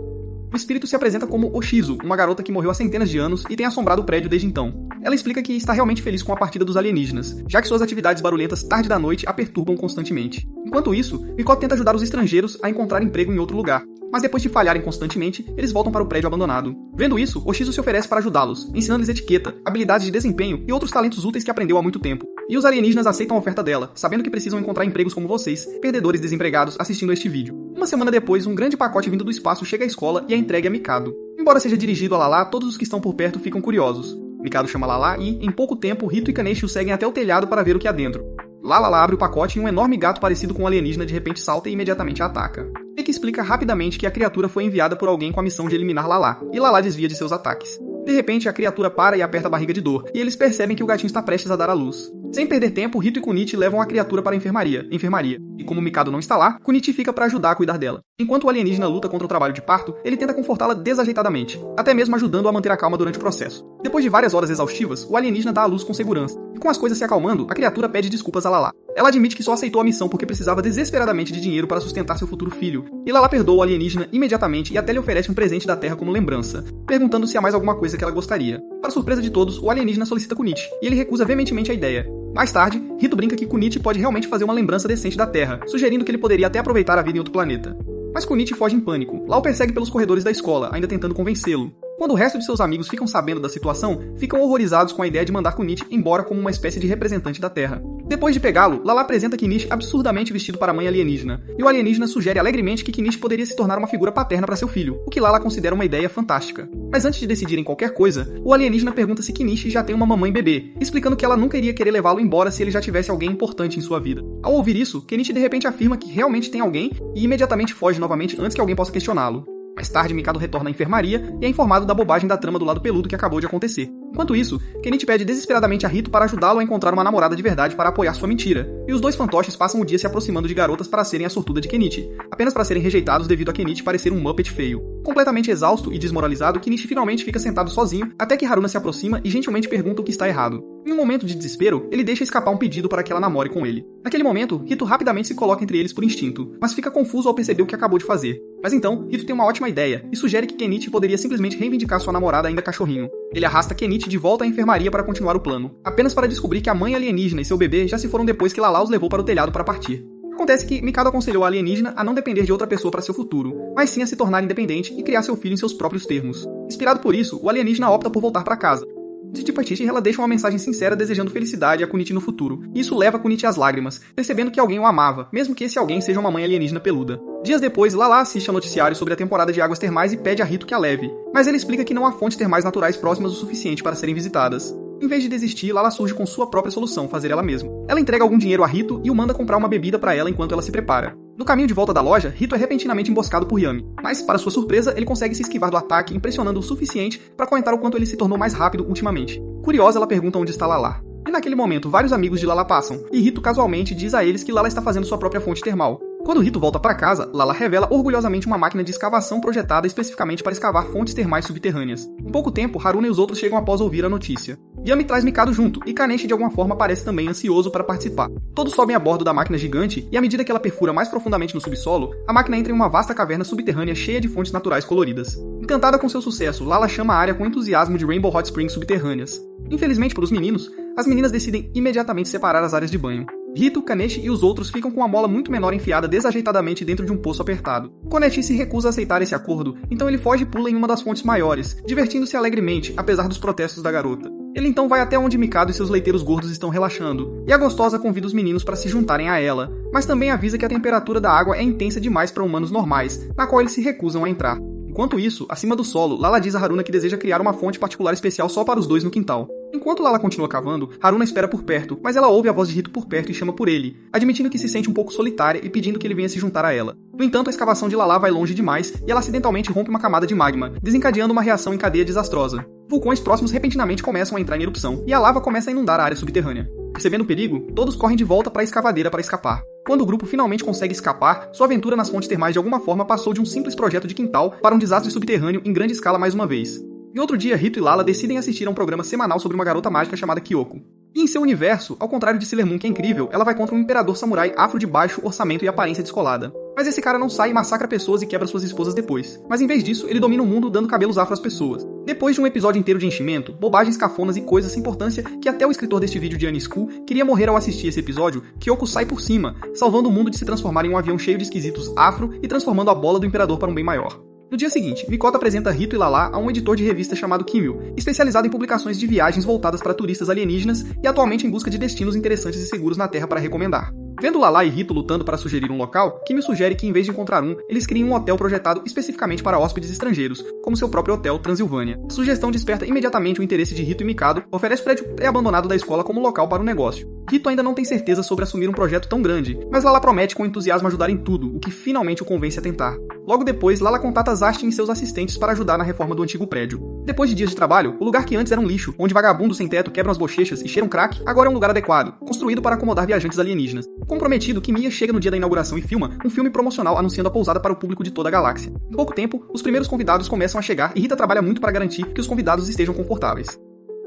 O espírito se apresenta como Oshizu, uma garota que morreu há centenas de anos e tem assombrado o prédio desde então. Ela explica que está realmente feliz com a partida dos alienígenas, já que suas atividades barulhentas tarde da noite a perturbam constantemente. Enquanto isso, Mikoto tenta ajudar os estrangeiros a encontrar emprego em outro lugar, mas depois de falharem constantemente, eles voltam para o prédio abandonado. Vendo isso, Oshizu se oferece para ajudá-los, ensinando-lhes etiqueta, habilidades de desempenho e outros talentos úteis que aprendeu há muito tempo. E os alienígenas aceitam a oferta dela, sabendo que precisam encontrar empregos como vocês, perdedores desempregados, assistindo a este vídeo. Uma semana depois, um grande pacote vindo do espaço chega à escola e é entregue a Mikado. Embora seja dirigido a Lala, todos os que estão por perto ficam curiosos. Mikado chama Lala e, em pouco tempo, Rito e Kaneshi o seguem até o telhado para ver o que há dentro. Lala abre o pacote e um enorme gato parecido com um alienígena de repente salta e imediatamente a ataca. Miki explica rapidamente que a criatura foi enviada por alguém com a missão de eliminar Lala, e Lala desvia de seus ataques. De repente, a criatura para e aperta a barriga de dor, e eles percebem que o gatinho está prestes a dar à luz. Sem perder tempo, Rito e Kunichi levam a criatura para a enfermaria. E como Mikado não está lá, Kunichi fica para ajudar a cuidar dela. Enquanto o alienígena luta contra o trabalho de parto, ele tenta confortá-la desajeitadamente, até mesmo ajudando-a a manter a calma durante o processo. Depois de várias horas exaustivas, o alienígena dá à luz com segurança, E com as coisas se acalmando, a criatura pede desculpas a Lala. Ela admite que só aceitou a missão porque precisava desesperadamente de dinheiro para sustentar seu futuro filho, e Lala perdoa o alienígena imediatamente e até lhe oferece um presente da Terra como lembrança, perguntando se há mais alguma coisa que ela gostaria. Para surpresa de todos, o alienígena solicita Kunit, e ele recusa veementemente a ideia. Mais tarde, Rito brinca que Kunit pode realmente fazer uma lembrança decente da Terra, sugerindo que ele poderia até aproveitar a vida em outro planeta. Mas Kunit foge em pânico. Lá o persegue pelos corredores da escola, ainda tentando convencê-lo. Quando o resto de seus amigos ficam sabendo da situação, ficam horrorizados com a ideia de mandar Kunit embora como uma espécie de representante da Terra. Depois de pegá-lo, Lala apresenta Knish absurdamente vestido para a mãe alienígena, e o alienígena sugere alegremente que Knish poderia se tornar uma figura paterna para seu filho, o que Lala considera uma ideia fantástica. Mas antes de decidirem qualquer coisa, o alienígena pergunta se Knish já tem uma mamãe bebê, explicando que ela nunca iria querer levá-lo embora se ele já tivesse alguém importante em sua vida. Ao ouvir isso, Knish de repente afirma que realmente tem alguém e imediatamente foge novamente antes que alguém possa questioná-lo. Mais tarde, Mikado retorna à enfermaria e é informado da bobagem da trama do lado peludo que acabou de acontecer. Enquanto isso, Kenichi pede desesperadamente a Rito para ajudá-lo a encontrar uma namorada de verdade para apoiar sua mentira, e os dois fantoches passam o dia se aproximando de garotas para serem a sortuda de Kenichi, apenas para serem rejeitados devido a Kenichi parecer um Muppet feio. Completamente exausto e desmoralizado, Kenichi finalmente fica sentado sozinho, até que Haruna se aproxima e gentilmente pergunta o que está errado. Em um momento de desespero, ele deixa escapar um pedido para que ela namore com ele. Naquele momento, Rito rapidamente se coloca entre eles por instinto, mas fica confuso ao perceber o que acabou de fazer. Mas então, Rito tem uma ótima ideia e sugere que Kenichi poderia simplesmente reivindicar sua namorada ainda cachorrinho. Ele arrasta Kenichi de volta à enfermaria para continuar o plano, apenas para descobrir que a mãe alienígena e seu bebê já se foram depois que Lala os levou para o telhado para partir. Acontece que Mikado aconselhou a alienígena a não depender de outra pessoa para seu futuro, mas sim a se tornar independente e criar seu filho em seus próprios termos. Inspirado por isso, o alienígena opta por voltar para casa. De Patiche, ela deixa uma mensagem sincera desejando felicidade a Kunit no futuro, e isso leva Kunit às lágrimas, percebendo que alguém o amava, mesmo que esse alguém seja uma mãe alienígena peluda. Dias depois, Lala assiste ao noticiário sobre a temporada de águas termais e pede a Rito que a leve, mas ele explica que não há fontes termais naturais próximas o suficiente para serem visitadas. Em vez de desistir, Lala surge com sua própria solução, fazer ela mesma. Ela entrega algum dinheiro a Rito e o manda comprar uma bebida para ela enquanto ela se prepara. No caminho de volta da loja, Rito é repentinamente emboscado por Yami, mas, para sua surpresa, ele consegue se esquivar do ataque, impressionando o suficiente para comentar o quanto ele se tornou mais rápido ultimamente. Curiosa, ela pergunta onde está Lala. E naquele momento, vários amigos de Lala passam, e Rito casualmente diz a eles que Lala está fazendo sua própria fonte termal. Quando Rito volta para casa, Lala revela orgulhosamente uma máquina de escavação projetada especificamente para escavar fontes termais subterrâneas. Em pouco tempo, Haruna e os outros chegam após ouvir a notícia. Yami traz Mikado junto, e Kaneshi de alguma forma parece também ansioso para participar. Todos sobem a bordo da máquina gigante, e à medida que ela perfura mais profundamente no subsolo, a máquina entra em uma vasta caverna subterrânea cheia de fontes naturais coloridas. Encantada com seu sucesso, Lala chama a área com entusiasmo de Rainbow Hot Springs subterrâneas. Infelizmente para os meninos, as meninas decidem imediatamente separar as áreas de banho. Rito, Kaneshi e os outros ficam com uma mola muito menor enfiada desajeitadamente dentro de um poço apertado. Konechi se recusa a aceitar esse acordo, então ele foge e pula em uma das fontes maiores, divertindo-se alegremente, apesar dos protestos da garota. Ele então vai até onde Mikado e seus leiteiros gordos estão relaxando, e a gostosa convida os meninos para se juntarem a ela, mas também avisa que a temperatura da água é intensa demais para humanos normais, na qual eles se recusam a entrar. Enquanto isso, acima do solo, Lala diz a Haruna que deseja criar uma fonte particular especial só para os dois no quintal. Enquanto Lala continua cavando, Haruna espera por perto, mas ela ouve a voz de Rito por perto e chama por ele, admitindo que se sente um pouco solitária e pedindo que ele venha se juntar a ela. No entanto, a escavação de Lala vai longe demais e ela acidentalmente rompe uma camada de magma, desencadeando uma reação em cadeia desastrosa. Vulcões próximos repentinamente começam a entrar em erupção e a lava começa a inundar a área subterrânea. Percebendo o perigo, todos correm de volta para a escavadeira para escapar. Quando o grupo finalmente consegue escapar, sua aventura nas fontes termais de alguma forma passou de um simples projeto de quintal para um desastre subterrâneo em grande escala mais uma vez. Em outro dia, Rito e Lala decidem assistir a um programa semanal sobre uma garota mágica chamada Kyoko. E em seu universo, ao contrário de Sailor Moon, que é incrível, ela vai contra um imperador samurai afro de baixo orçamento e aparência descolada. Mas esse cara não sai e massacra pessoas e quebra suas esposas depois. Mas em vez disso, ele domina o mundo dando cabelos afro às pessoas. Depois de um episódio inteiro de enchimento, bobagens cafonas e coisas sem importância que até o escritor deste vídeo de Annie School queria morrer ao assistir esse episódio, Kyoko sai por cima, salvando o mundo de se transformar em um avião cheio de esquisitos afro e transformando a bola do imperador para um bem maior. No dia seguinte, Mikoto apresenta Rito e Lala a um editor de revista chamado Kimil, especializado em publicações de viagens voltadas para turistas alienígenas e atualmente em busca de destinos interessantes e seguros na Terra para recomendar. Vendo Lala e Rito lutando para sugerir um local, Kimil sugere que em vez de encontrar um, eles criem um hotel projetado especificamente para hóspedes estrangeiros, como seu próprio hotel Transilvânia. A sugestão desperta imediatamente o interesse de Rito e Mikado, oferece o prédio pré-abandonado da escola como local para o negócio. Rito ainda não tem certeza sobre assumir um projeto tão grande, mas Lala promete com entusiasmo ajudar em tudo, o que finalmente o convence a tentar. Logo depois, Lala contata Zastin e seus assistentes para ajudar na reforma do antigo prédio. Depois de dias de trabalho, o lugar que antes era um lixo, onde vagabundos sem teto quebram as bochechas e cheiram crack, agora é um lugar adequado, construído para acomodar viajantes alienígenas. Comprometido, Kimiya chega no dia da inauguração e filma um filme promocional anunciando a pousada para o público de toda a galáxia. Em pouco tempo, os primeiros convidados começam a chegar e Rita trabalha muito para garantir que os convidados estejam confortáveis.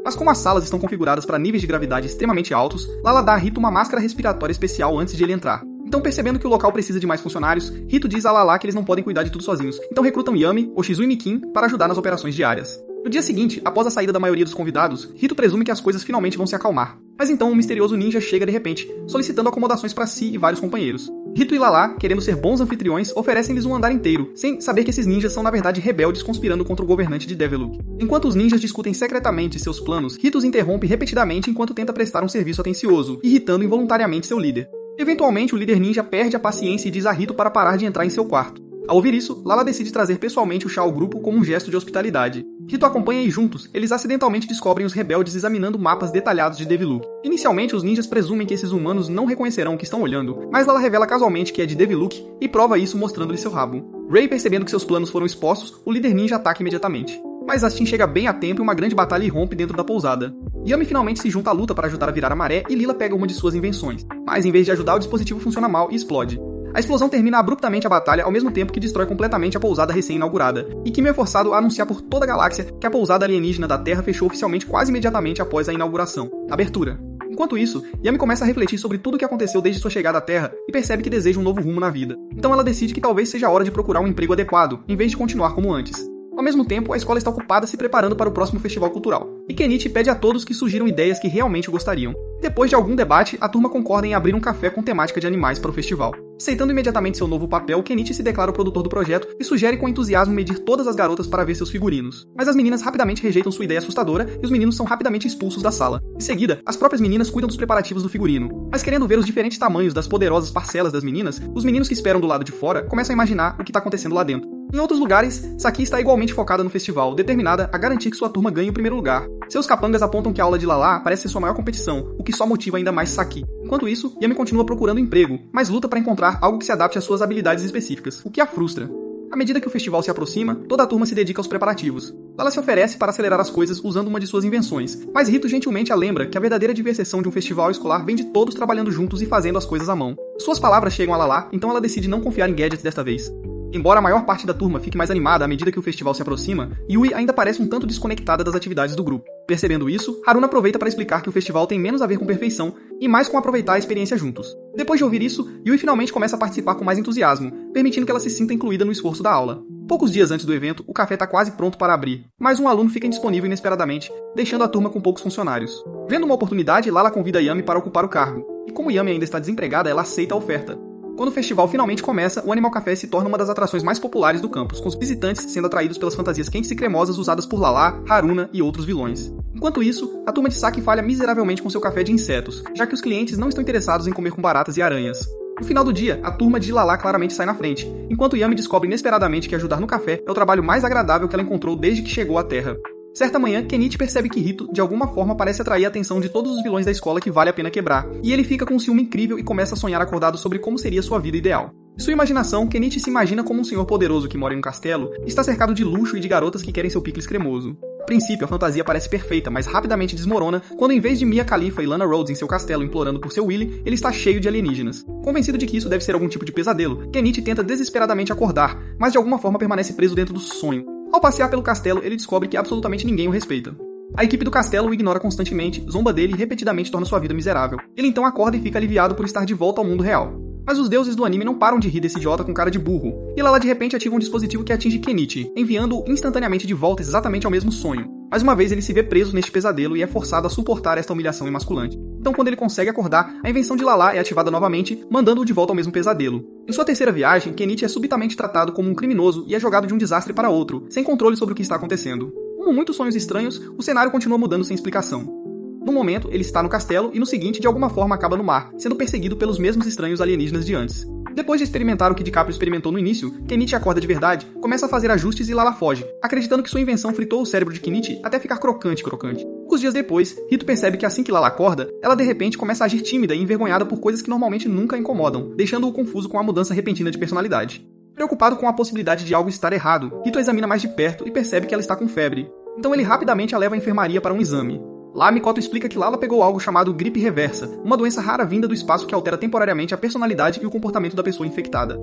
Mas como as salas estão configuradas para níveis de gravidade extremamente altos, Lala dá a Rito uma máscara respiratória especial antes de ele entrar. Então, percebendo que o local precisa de mais funcionários, Rito diz a Lala que eles não podem cuidar de tudo sozinhos, então recrutam Yami, Oshizu e Mikin para ajudar nas operações diárias. No dia seguinte, após a saída da maioria dos convidados, Rito presume que as coisas finalmente vão se acalmar. Mas então um misterioso ninja chega de repente, solicitando acomodações para si e vários companheiros. Rito e Lala, querendo ser bons anfitriões, oferecem-lhes um andar inteiro, sem saber que esses ninjas são na verdade rebeldes conspirando contra o governante de Deviluk. Enquanto os ninjas discutem secretamente seus planos, Rito os interrompe repetidamente enquanto tenta prestar um serviço atencioso, irritando involuntariamente seu líder. Eventualmente, o líder ninja perde a paciência e diz a Rito para parar de entrar em seu quarto. Ao ouvir isso, Lala decide trazer pessoalmente o chá ao grupo como um gesto de hospitalidade. Rito acompanha e juntos, eles acidentalmente descobrem os rebeldes examinando mapas detalhados de Deviluk. Inicialmente, os ninjas presumem que esses humanos não reconhecerão o que estão olhando, mas Lala revela casualmente que é de Deviluk e prova isso mostrando-lhe seu rabo. Ray, percebendo que seus planos foram expostos, o líder ninja ataca imediatamente. Mas Astin chega bem a tempo e uma grande batalha irrompe dentro da pousada. Yami finalmente se junta à luta para ajudar a virar a maré e Lila pega uma de suas invenções. Mas em vez de ajudar, o dispositivo funciona mal e explode. A explosão termina abruptamente a batalha ao mesmo tempo que destrói completamente a pousada recém-inaugurada, e Kimi é forçado a anunciar por toda a galáxia que a pousada alienígena da Terra fechou oficialmente quase imediatamente após a inauguração. Abertura. Enquanto isso, Yami começa a refletir sobre tudo o que aconteceu desde sua chegada à Terra e percebe que deseja um novo rumo na vida. Então ela decide que talvez seja a hora de procurar um emprego adequado, em vez de continuar como antes. Ao mesmo tempo, a escola está ocupada se preparando para o próximo festival cultural, e Kenichi pede a todos que sugiram ideias que realmente gostariam. Depois de algum debate, a turma concorda em abrir um café com temática de animais para o festival. Aceitando imediatamente seu novo papel, Kenichi se declara o produtor do projeto e sugere com entusiasmo medir todas as garotas para ver seus figurinos. Mas as meninas rapidamente rejeitam sua ideia assustadora e os meninos são rapidamente expulsos da sala. Em seguida, as próprias meninas cuidam dos preparativos do figurino. Mas querendo ver os diferentes tamanhos das poderosas parcelas das meninas, os meninos que esperam do lado de fora começam a imaginar o que está acontecendo lá dentro. Em outros lugares, Saki está igualmente focada no festival, determinada a garantir que sua turma ganhe o primeiro lugar. Seus capangas apontam que a aula de Lala parece ser sua maior competição, o que só motiva ainda mais Saki. Enquanto isso, Yami continua procurando emprego, mas luta para encontrar algo que se adapte às suas habilidades específicas, o que a frustra. À medida que o festival se aproxima, toda a turma se dedica aos preparativos. Lala se oferece para acelerar as coisas usando uma de suas invenções, mas Rito gentilmente a lembra que a verdadeira diversão de um festival escolar vem de todos trabalhando juntos e fazendo as coisas à mão. Suas palavras chegam a Lala, então ela decide não confiar em gadgets desta vez. Embora a maior parte da turma fique mais animada à medida que o festival se aproxima, Yui ainda parece um tanto desconectada das atividades do grupo. Percebendo isso, Haruna aproveita para explicar que o festival tem menos a ver com perfeição e mais com aproveitar a experiência juntos. Depois de ouvir isso, Yui finalmente começa a participar com mais entusiasmo, permitindo que ela se sinta incluída no esforço da aula. Poucos dias antes do evento, o café está quase pronto para abrir, mas um aluno fica indisponível inesperadamente, deixando a turma com poucos funcionários. Vendo uma oportunidade, Lala convida Yami para ocupar o cargo, e como Yami ainda está desempregada, ela aceita a oferta. Quando o festival finalmente começa, o Animal Café se torna uma das atrações mais populares do campus, com os visitantes sendo atraídos pelas fantasias quentes e cremosas usadas por Lala, Haruna e outros vilões. Enquanto isso, a turma de Saki falha miseravelmente com seu café de insetos, já que os clientes não estão interessados em comer com baratas e aranhas. No final do dia, a turma de Lala claramente sai na frente, enquanto Yami descobre inesperadamente que ajudar no café é o trabalho mais agradável que ela encontrou desde que chegou à Terra. Certa manhã, Kenichi percebe que Rito, de alguma forma, parece atrair a atenção de todos os vilões da escola que vale a pena quebrar, e ele fica com um ciúme incrível e começa a sonhar acordado sobre como seria sua vida ideal. Em sua imaginação, Kenichi se imagina como um senhor poderoso que mora em um castelo e está cercado de luxo e de garotas que querem seu picles cremoso. A princípio, a fantasia parece perfeita, mas rapidamente desmorona quando, em vez de Mia Khalifa e Lana Rhodes em seu castelo implorando por seu Willy, ele está cheio de alienígenas. Convencido de que isso deve ser algum tipo de pesadelo, Kenichi tenta desesperadamente acordar, mas de alguma forma permanece preso dentro do sonho. Ao passear pelo castelo, ele descobre que absolutamente ninguém o respeita. A equipe do castelo o ignora constantemente, zomba dele e repetidamente torna sua vida miserável. Ele então acorda e fica aliviado por estar de volta ao mundo real. Mas os deuses do anime não param de rir desse idiota com cara de burro, e Lala de repente ativa um dispositivo que atinge Kenichi, enviando-o instantaneamente de volta exatamente ao mesmo sonho. Mais uma vez ele se vê preso neste pesadelo e é forçado a suportar esta humilhação emasculante. Então quando ele consegue acordar, a invenção de Lala é ativada novamente, mandando-o de volta ao mesmo pesadelo. Em sua terceira viagem, Kenichi é subitamente tratado como um criminoso e é jogado de um desastre para outro, sem controle sobre o que está acontecendo. Como muitos sonhos estranhos, o cenário continua mudando sem explicação. No momento, ele está no castelo e no seguinte, de alguma forma, acaba no mar, sendo perseguido pelos mesmos estranhos alienígenas de antes. Depois de experimentar o que DiCaprio experimentou no início, Kenichi acorda de verdade, começa a fazer ajustes e Lala foge, acreditando que sua invenção fritou o cérebro de Kenichi até ficar crocante. Poucos dias depois, Rito percebe que assim que Lala acorda, ela de repente começa a agir tímida e envergonhada por coisas que normalmente nunca a incomodam, deixando-o confuso com a mudança repentina de personalidade. Preocupado com a possibilidade de algo estar errado, Rito a examina mais de perto e percebe que ela está com febre. Então ele rapidamente a leva à enfermaria para um exame. Lá, Mikoto explica que Lala pegou algo chamado gripe reversa, uma doença rara vinda do espaço que altera temporariamente a personalidade e o comportamento da pessoa infectada.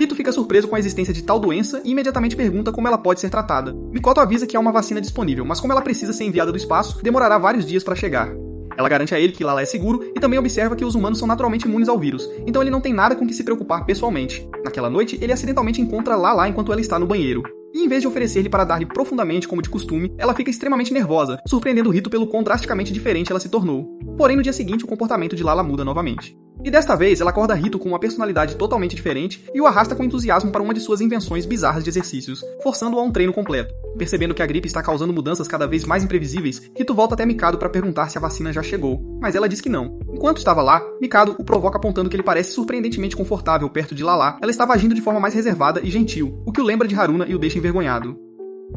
Rito fica surpreso com a existência de tal doença e imediatamente pergunta como ela pode ser tratada. Mikoto avisa que há uma vacina disponível, mas como ela precisa ser enviada do espaço, demorará vários dias para chegar. Ela garante a ele que Lala é seguro e também observa que os humanos são naturalmente imunes ao vírus, então ele não tem nada com que se preocupar pessoalmente. Naquela noite, ele acidentalmente encontra Lala enquanto ela está no banheiro. E em vez de oferecer-lhe para dar-lhe profundamente como de costume, ela fica extremamente nervosa, surpreendendo Rito pelo quão drasticamente diferente ela se tornou. Porém, no dia seguinte, o comportamento de Lala muda novamente. E desta vez, ela acorda Rito com uma personalidade totalmente diferente e o arrasta com entusiasmo para uma de suas invenções bizarras de exercícios, forçando-o a um treino completo. Percebendo que a gripe está causando mudanças cada vez mais imprevisíveis, Rito volta até Mikado para perguntar se a vacina já chegou, mas ela diz que não. Enquanto estava lá, Mikado o provoca apontando que ele parece surpreendentemente confortável perto de Lala. Ela estava agindo de forma mais reservada e gentil, o que o lembra de Haruna e o deixa envergonhado.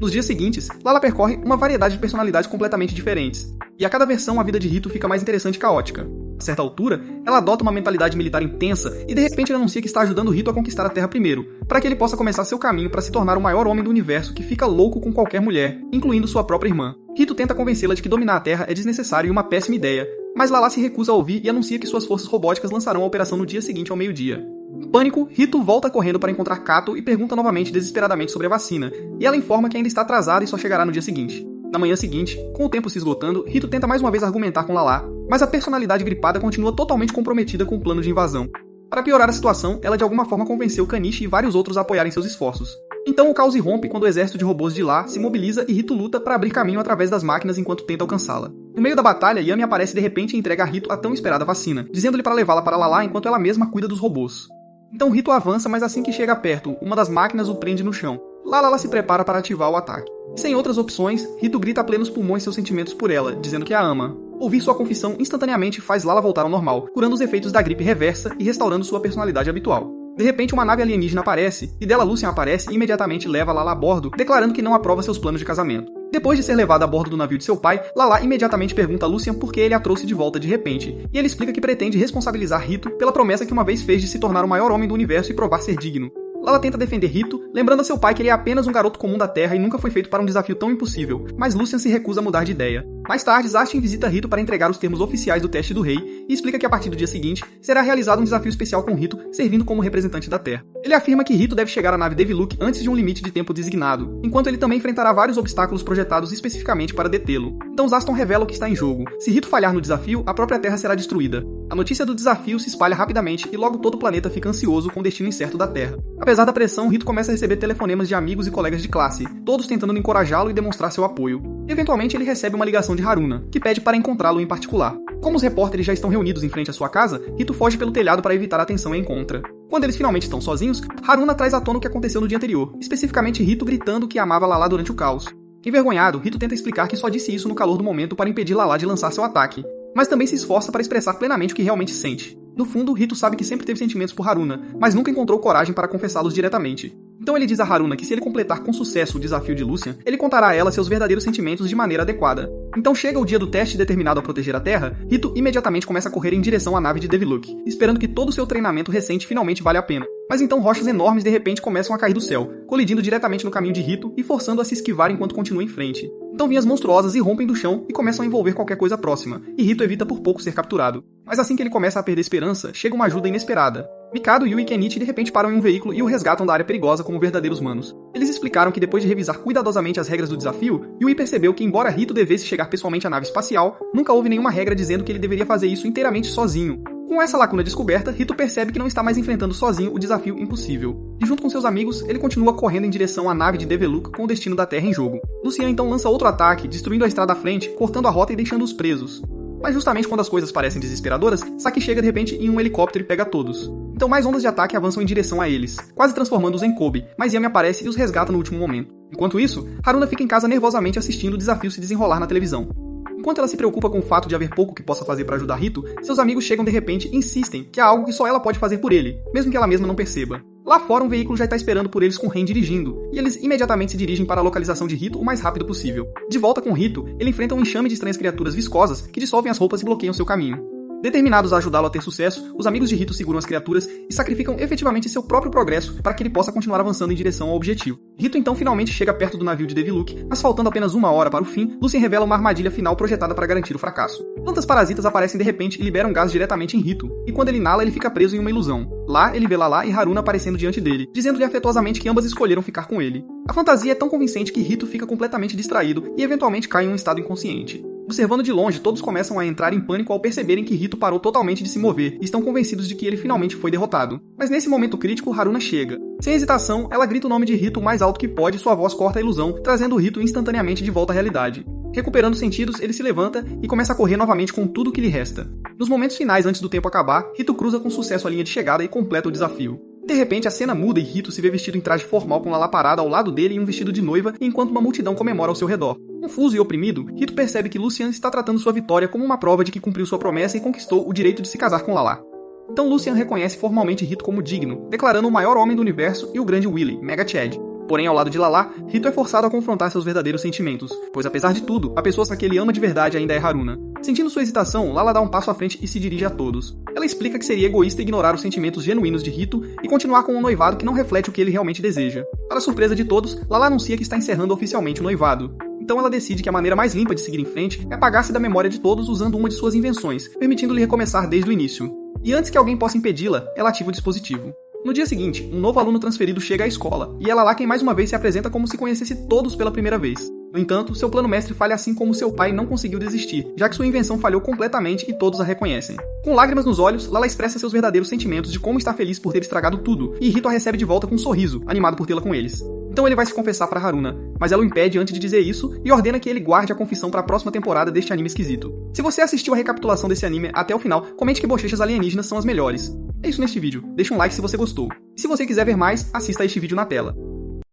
Nos dias seguintes, Lala percorre uma variedade de personalidades completamente diferentes, e a cada versão a vida de Rito fica mais interessante e caótica. A certa altura, ela adota uma mentalidade militar intensa e de repente anuncia que está ajudando Rito a conquistar a Terra primeiro, para que ele possa começar seu caminho para se tornar o maior homem do universo que fica louco com qualquer mulher, incluindo sua própria irmã. Rito tenta convencê-la de que dominar a Terra é desnecessário e uma péssima ideia, mas Lala se recusa a ouvir e anuncia que suas forças robóticas lançarão a operação no dia seguinte ao meio-dia. Em pânico, Rito volta correndo para encontrar Kato e pergunta novamente desesperadamente sobre a vacina, e ela informa que ainda está atrasada e só chegará no dia seguinte. Na manhã seguinte, com o tempo se esgotando, Rito tenta mais uma vez argumentar com Lala, mas a personalidade gripada continua totalmente comprometida com o plano de invasão. Para piorar a situação, ela de alguma forma convenceu Kanishi e vários outros a apoiarem seus esforços. Então o caos irrompe quando o exército de robôs de Lá se mobiliza e Rito luta para abrir caminho através das máquinas enquanto tenta alcançá-la. No meio da batalha, Yami aparece de repente e entrega a Rito a tão esperada vacina, dizendo-lhe para levá-la para Lala enquanto ela mesma cuida dos robôs. Então Rito avança, mas assim que chega perto, uma das máquinas o prende no chão. Lala se prepara para ativar o ataque. Sem outras opções, Rito grita a plenos pulmões seus sentimentos por ela, dizendo que a ama. Ouvir sua confissão instantaneamente faz Lala voltar ao normal, curando os efeitos da gripe reversa e restaurando sua personalidade habitual. De repente, uma nave alienígena aparece, e dela Lucian aparece e imediatamente leva Lala a bordo, declarando que não aprova seus planos de casamento. Depois de ser levada a bordo do navio de seu pai, Lala imediatamente pergunta a Lucian por que ele a trouxe de volta de repente, e ele explica que pretende responsabilizar Rito pela promessa que uma vez fez de se tornar o maior homem do universo e provar ser digno. Lala tenta defender Rito, lembrando a seu pai que ele é apenas um garoto comum da Terra e nunca foi feito para um desafio tão impossível, mas Lucian se recusa a mudar de ideia. Mais tarde, Zastin visita Rito para entregar os termos oficiais do teste do rei e explica que a partir do dia seguinte será realizado um desafio especial com Rito, servindo como representante da Terra. Ele afirma que Rito deve chegar à nave Deviluke antes de um limite de tempo designado, enquanto ele também enfrentará vários obstáculos projetados especificamente para detê-lo. Então Zaston revela o que está em jogo. Se Rito falhar no desafio, a própria Terra será destruída. A notícia do desafio se espalha rapidamente e logo todo o planeta fica ansioso com o destino incerto da Terra. Apesar da pressão, Rito começa a receber telefonemas de amigos e colegas de classe, todos tentando encorajá-lo e demonstrar seu apoio. Eventualmente, ele recebe uma ligação de Haruna, que pede para encontrá-lo em particular. Como os repórteres já estão reunidos em frente à sua casa, Rito foge pelo telhado para evitar a atenção e a encontra. Quando eles finalmente estão sozinhos, Haruna traz à tona o que aconteceu no dia anterior, especificamente Rito gritando que amava Lala durante o caos. Envergonhado, Rito tenta explicar que só disse isso no calor do momento para impedir Lala de lançar seu ataque, mas também se esforça para expressar plenamente o que realmente sente. No fundo, Rito sabe que sempre teve sentimentos por Haruna, mas nunca encontrou coragem para confessá-los diretamente. Então ele diz a Haruna que se ele completar com sucesso o desafio de Lucian, ele contará a ela seus verdadeiros sentimentos de maneira adequada. Então chega o dia do teste determinado a proteger a Terra, Rito imediatamente começa a correr em direção à nave de Deviluke, esperando que todo o seu treinamento recente finalmente valha a pena. Mas então rochas enormes de repente começam a cair do céu, colidindo diretamente no caminho de Rito e forçando a se esquivar enquanto continua em frente. Então vinhas monstruosas irrompem do chão e começam a envolver qualquer coisa próxima, e Rito evita por pouco ser capturado. Mas assim que ele começa a perder esperança, chega uma ajuda inesperada. Mikado, Yui e Kenichi de repente param em um veículo e o resgatam da área perigosa como verdadeiros humanos. Eles explicaram que depois de revisar cuidadosamente as regras do desafio, Yui percebeu que embora Rito devesse chegar pessoalmente à nave espacial, nunca houve nenhuma regra dizendo que ele deveria fazer isso inteiramente sozinho. Com essa lacuna descoberta, Rito percebe que não está mais enfrentando sozinho o desafio impossível. E junto com seus amigos, ele continua correndo em direção à nave de Deviluke com o destino da Terra em jogo. Lucian então lança outro ataque, destruindo a estrada à frente, cortando a rota e deixando-os presos. Mas justamente quando as coisas parecem desesperadoras, Saki chega de repente em um helicóptero e pega todos. Então mais ondas de ataque avançam em direção a eles, quase transformando-os em Kobe, mas Yami aparece e os resgata no último momento. Enquanto isso, Haruna fica em casa nervosamente assistindo o desafio se desenrolar na televisão. Enquanto ela se preocupa com o fato de haver pouco que possa fazer para ajudar Rito, seus amigos chegam de repente e insistem que há algo que só ela pode fazer por ele, mesmo que ela mesma não perceba. Lá fora, um veículo já está esperando por eles com Ren dirigindo, e eles imediatamente se dirigem para a localização de Rito o mais rápido possível. De volta com Rito, ele enfrenta um enxame de estranhas criaturas viscosas que dissolvem as roupas e bloqueiam seu caminho. Determinados a ajudá-lo a ter sucesso, os amigos de Rito seguram as criaturas e sacrificam efetivamente seu próprio progresso para que ele possa continuar avançando em direção ao objetivo. Rito então finalmente chega perto do navio de Deviluke, mas faltando apenas 1 hora para o fim, Lucien revela uma armadilha final projetada para garantir o fracasso. Plantas parasitas aparecem de repente e liberam gás diretamente em Rito, e quando ele inala ele fica preso em uma ilusão. Lá, ele vê Lala e Haruna aparecendo diante dele, dizendo-lhe afetuosamente que ambas escolheram ficar com ele. A fantasia é tão convincente que Rito fica completamente distraído e eventualmente cai em um estado inconsciente. Observando de longe, todos começam a entrar em pânico ao perceberem que Rito parou totalmente de se mover e estão convencidos de que ele finalmente foi derrotado. Mas nesse momento crítico, Haruna chega. Sem hesitação, ela grita o nome de Rito o mais alto que pode e sua voz corta a ilusão, trazendo Rito instantaneamente de volta à realidade. Recuperando os sentidos, ele se levanta e começa a correr novamente com tudo o que lhe resta. Nos momentos finais antes do tempo acabar, Rito cruza com sucesso a linha de chegada e completa o desafio. De repente, a cena muda e Rito se vê vestido em traje formal com Lala parada ao lado dele em um vestido de noiva, enquanto uma multidão comemora ao seu redor. Confuso e oprimido, Rito percebe que Lucien está tratando sua vitória como uma prova de que cumpriu sua promessa e conquistou o direito de se casar com Lala. Então Lucien reconhece formalmente Rito como digno, declarando o maior homem do universo e o grande Willy, Mega Chad. Porém, ao lado de Lala, Rito é forçado a confrontar seus verdadeiros sentimentos, pois apesar de tudo, a pessoa que ele ama de verdade ainda é Haruna. Sentindo sua hesitação, Lala dá um passo à frente e se dirige a todos. Ela explica que seria egoísta ignorar os sentimentos genuínos de Rito e continuar com um noivado que não reflete o que ele realmente deseja. Para surpresa de todos, Lala anuncia que está encerrando oficialmente o noivado. Então ela decide que a maneira mais limpa de seguir em frente é apagar-se da memória de todos usando uma de suas invenções, permitindo-lhe recomeçar desde o início. E antes que alguém possa impedi-la, ela ativa o dispositivo. No dia seguinte, um novo aluno transferido chega à escola, e é Lala quem mais uma vez se apresenta como se conhecesse todos pela primeira vez. No entanto, seu plano mestre falha assim como seu pai não conseguiu desistir, já que sua invenção falhou completamente e todos a reconhecem. Com lágrimas nos olhos, Lala expressa seus verdadeiros sentimentos de como está feliz por ter estragado tudo, e Rito a recebe de volta com um sorriso, animado por tê-la com eles. Então ele vai se confessar para Haruna, mas ela o impede antes de dizer isso e ordena que ele guarde a confissão para a próxima temporada deste anime esquisito. Se você assistiu a recapitulação desse anime até o final, comente que bochechas alienígenas são as melhores. É isso neste vídeo, deixa um like se você gostou. E se você quiser ver mais, assista a este vídeo na tela.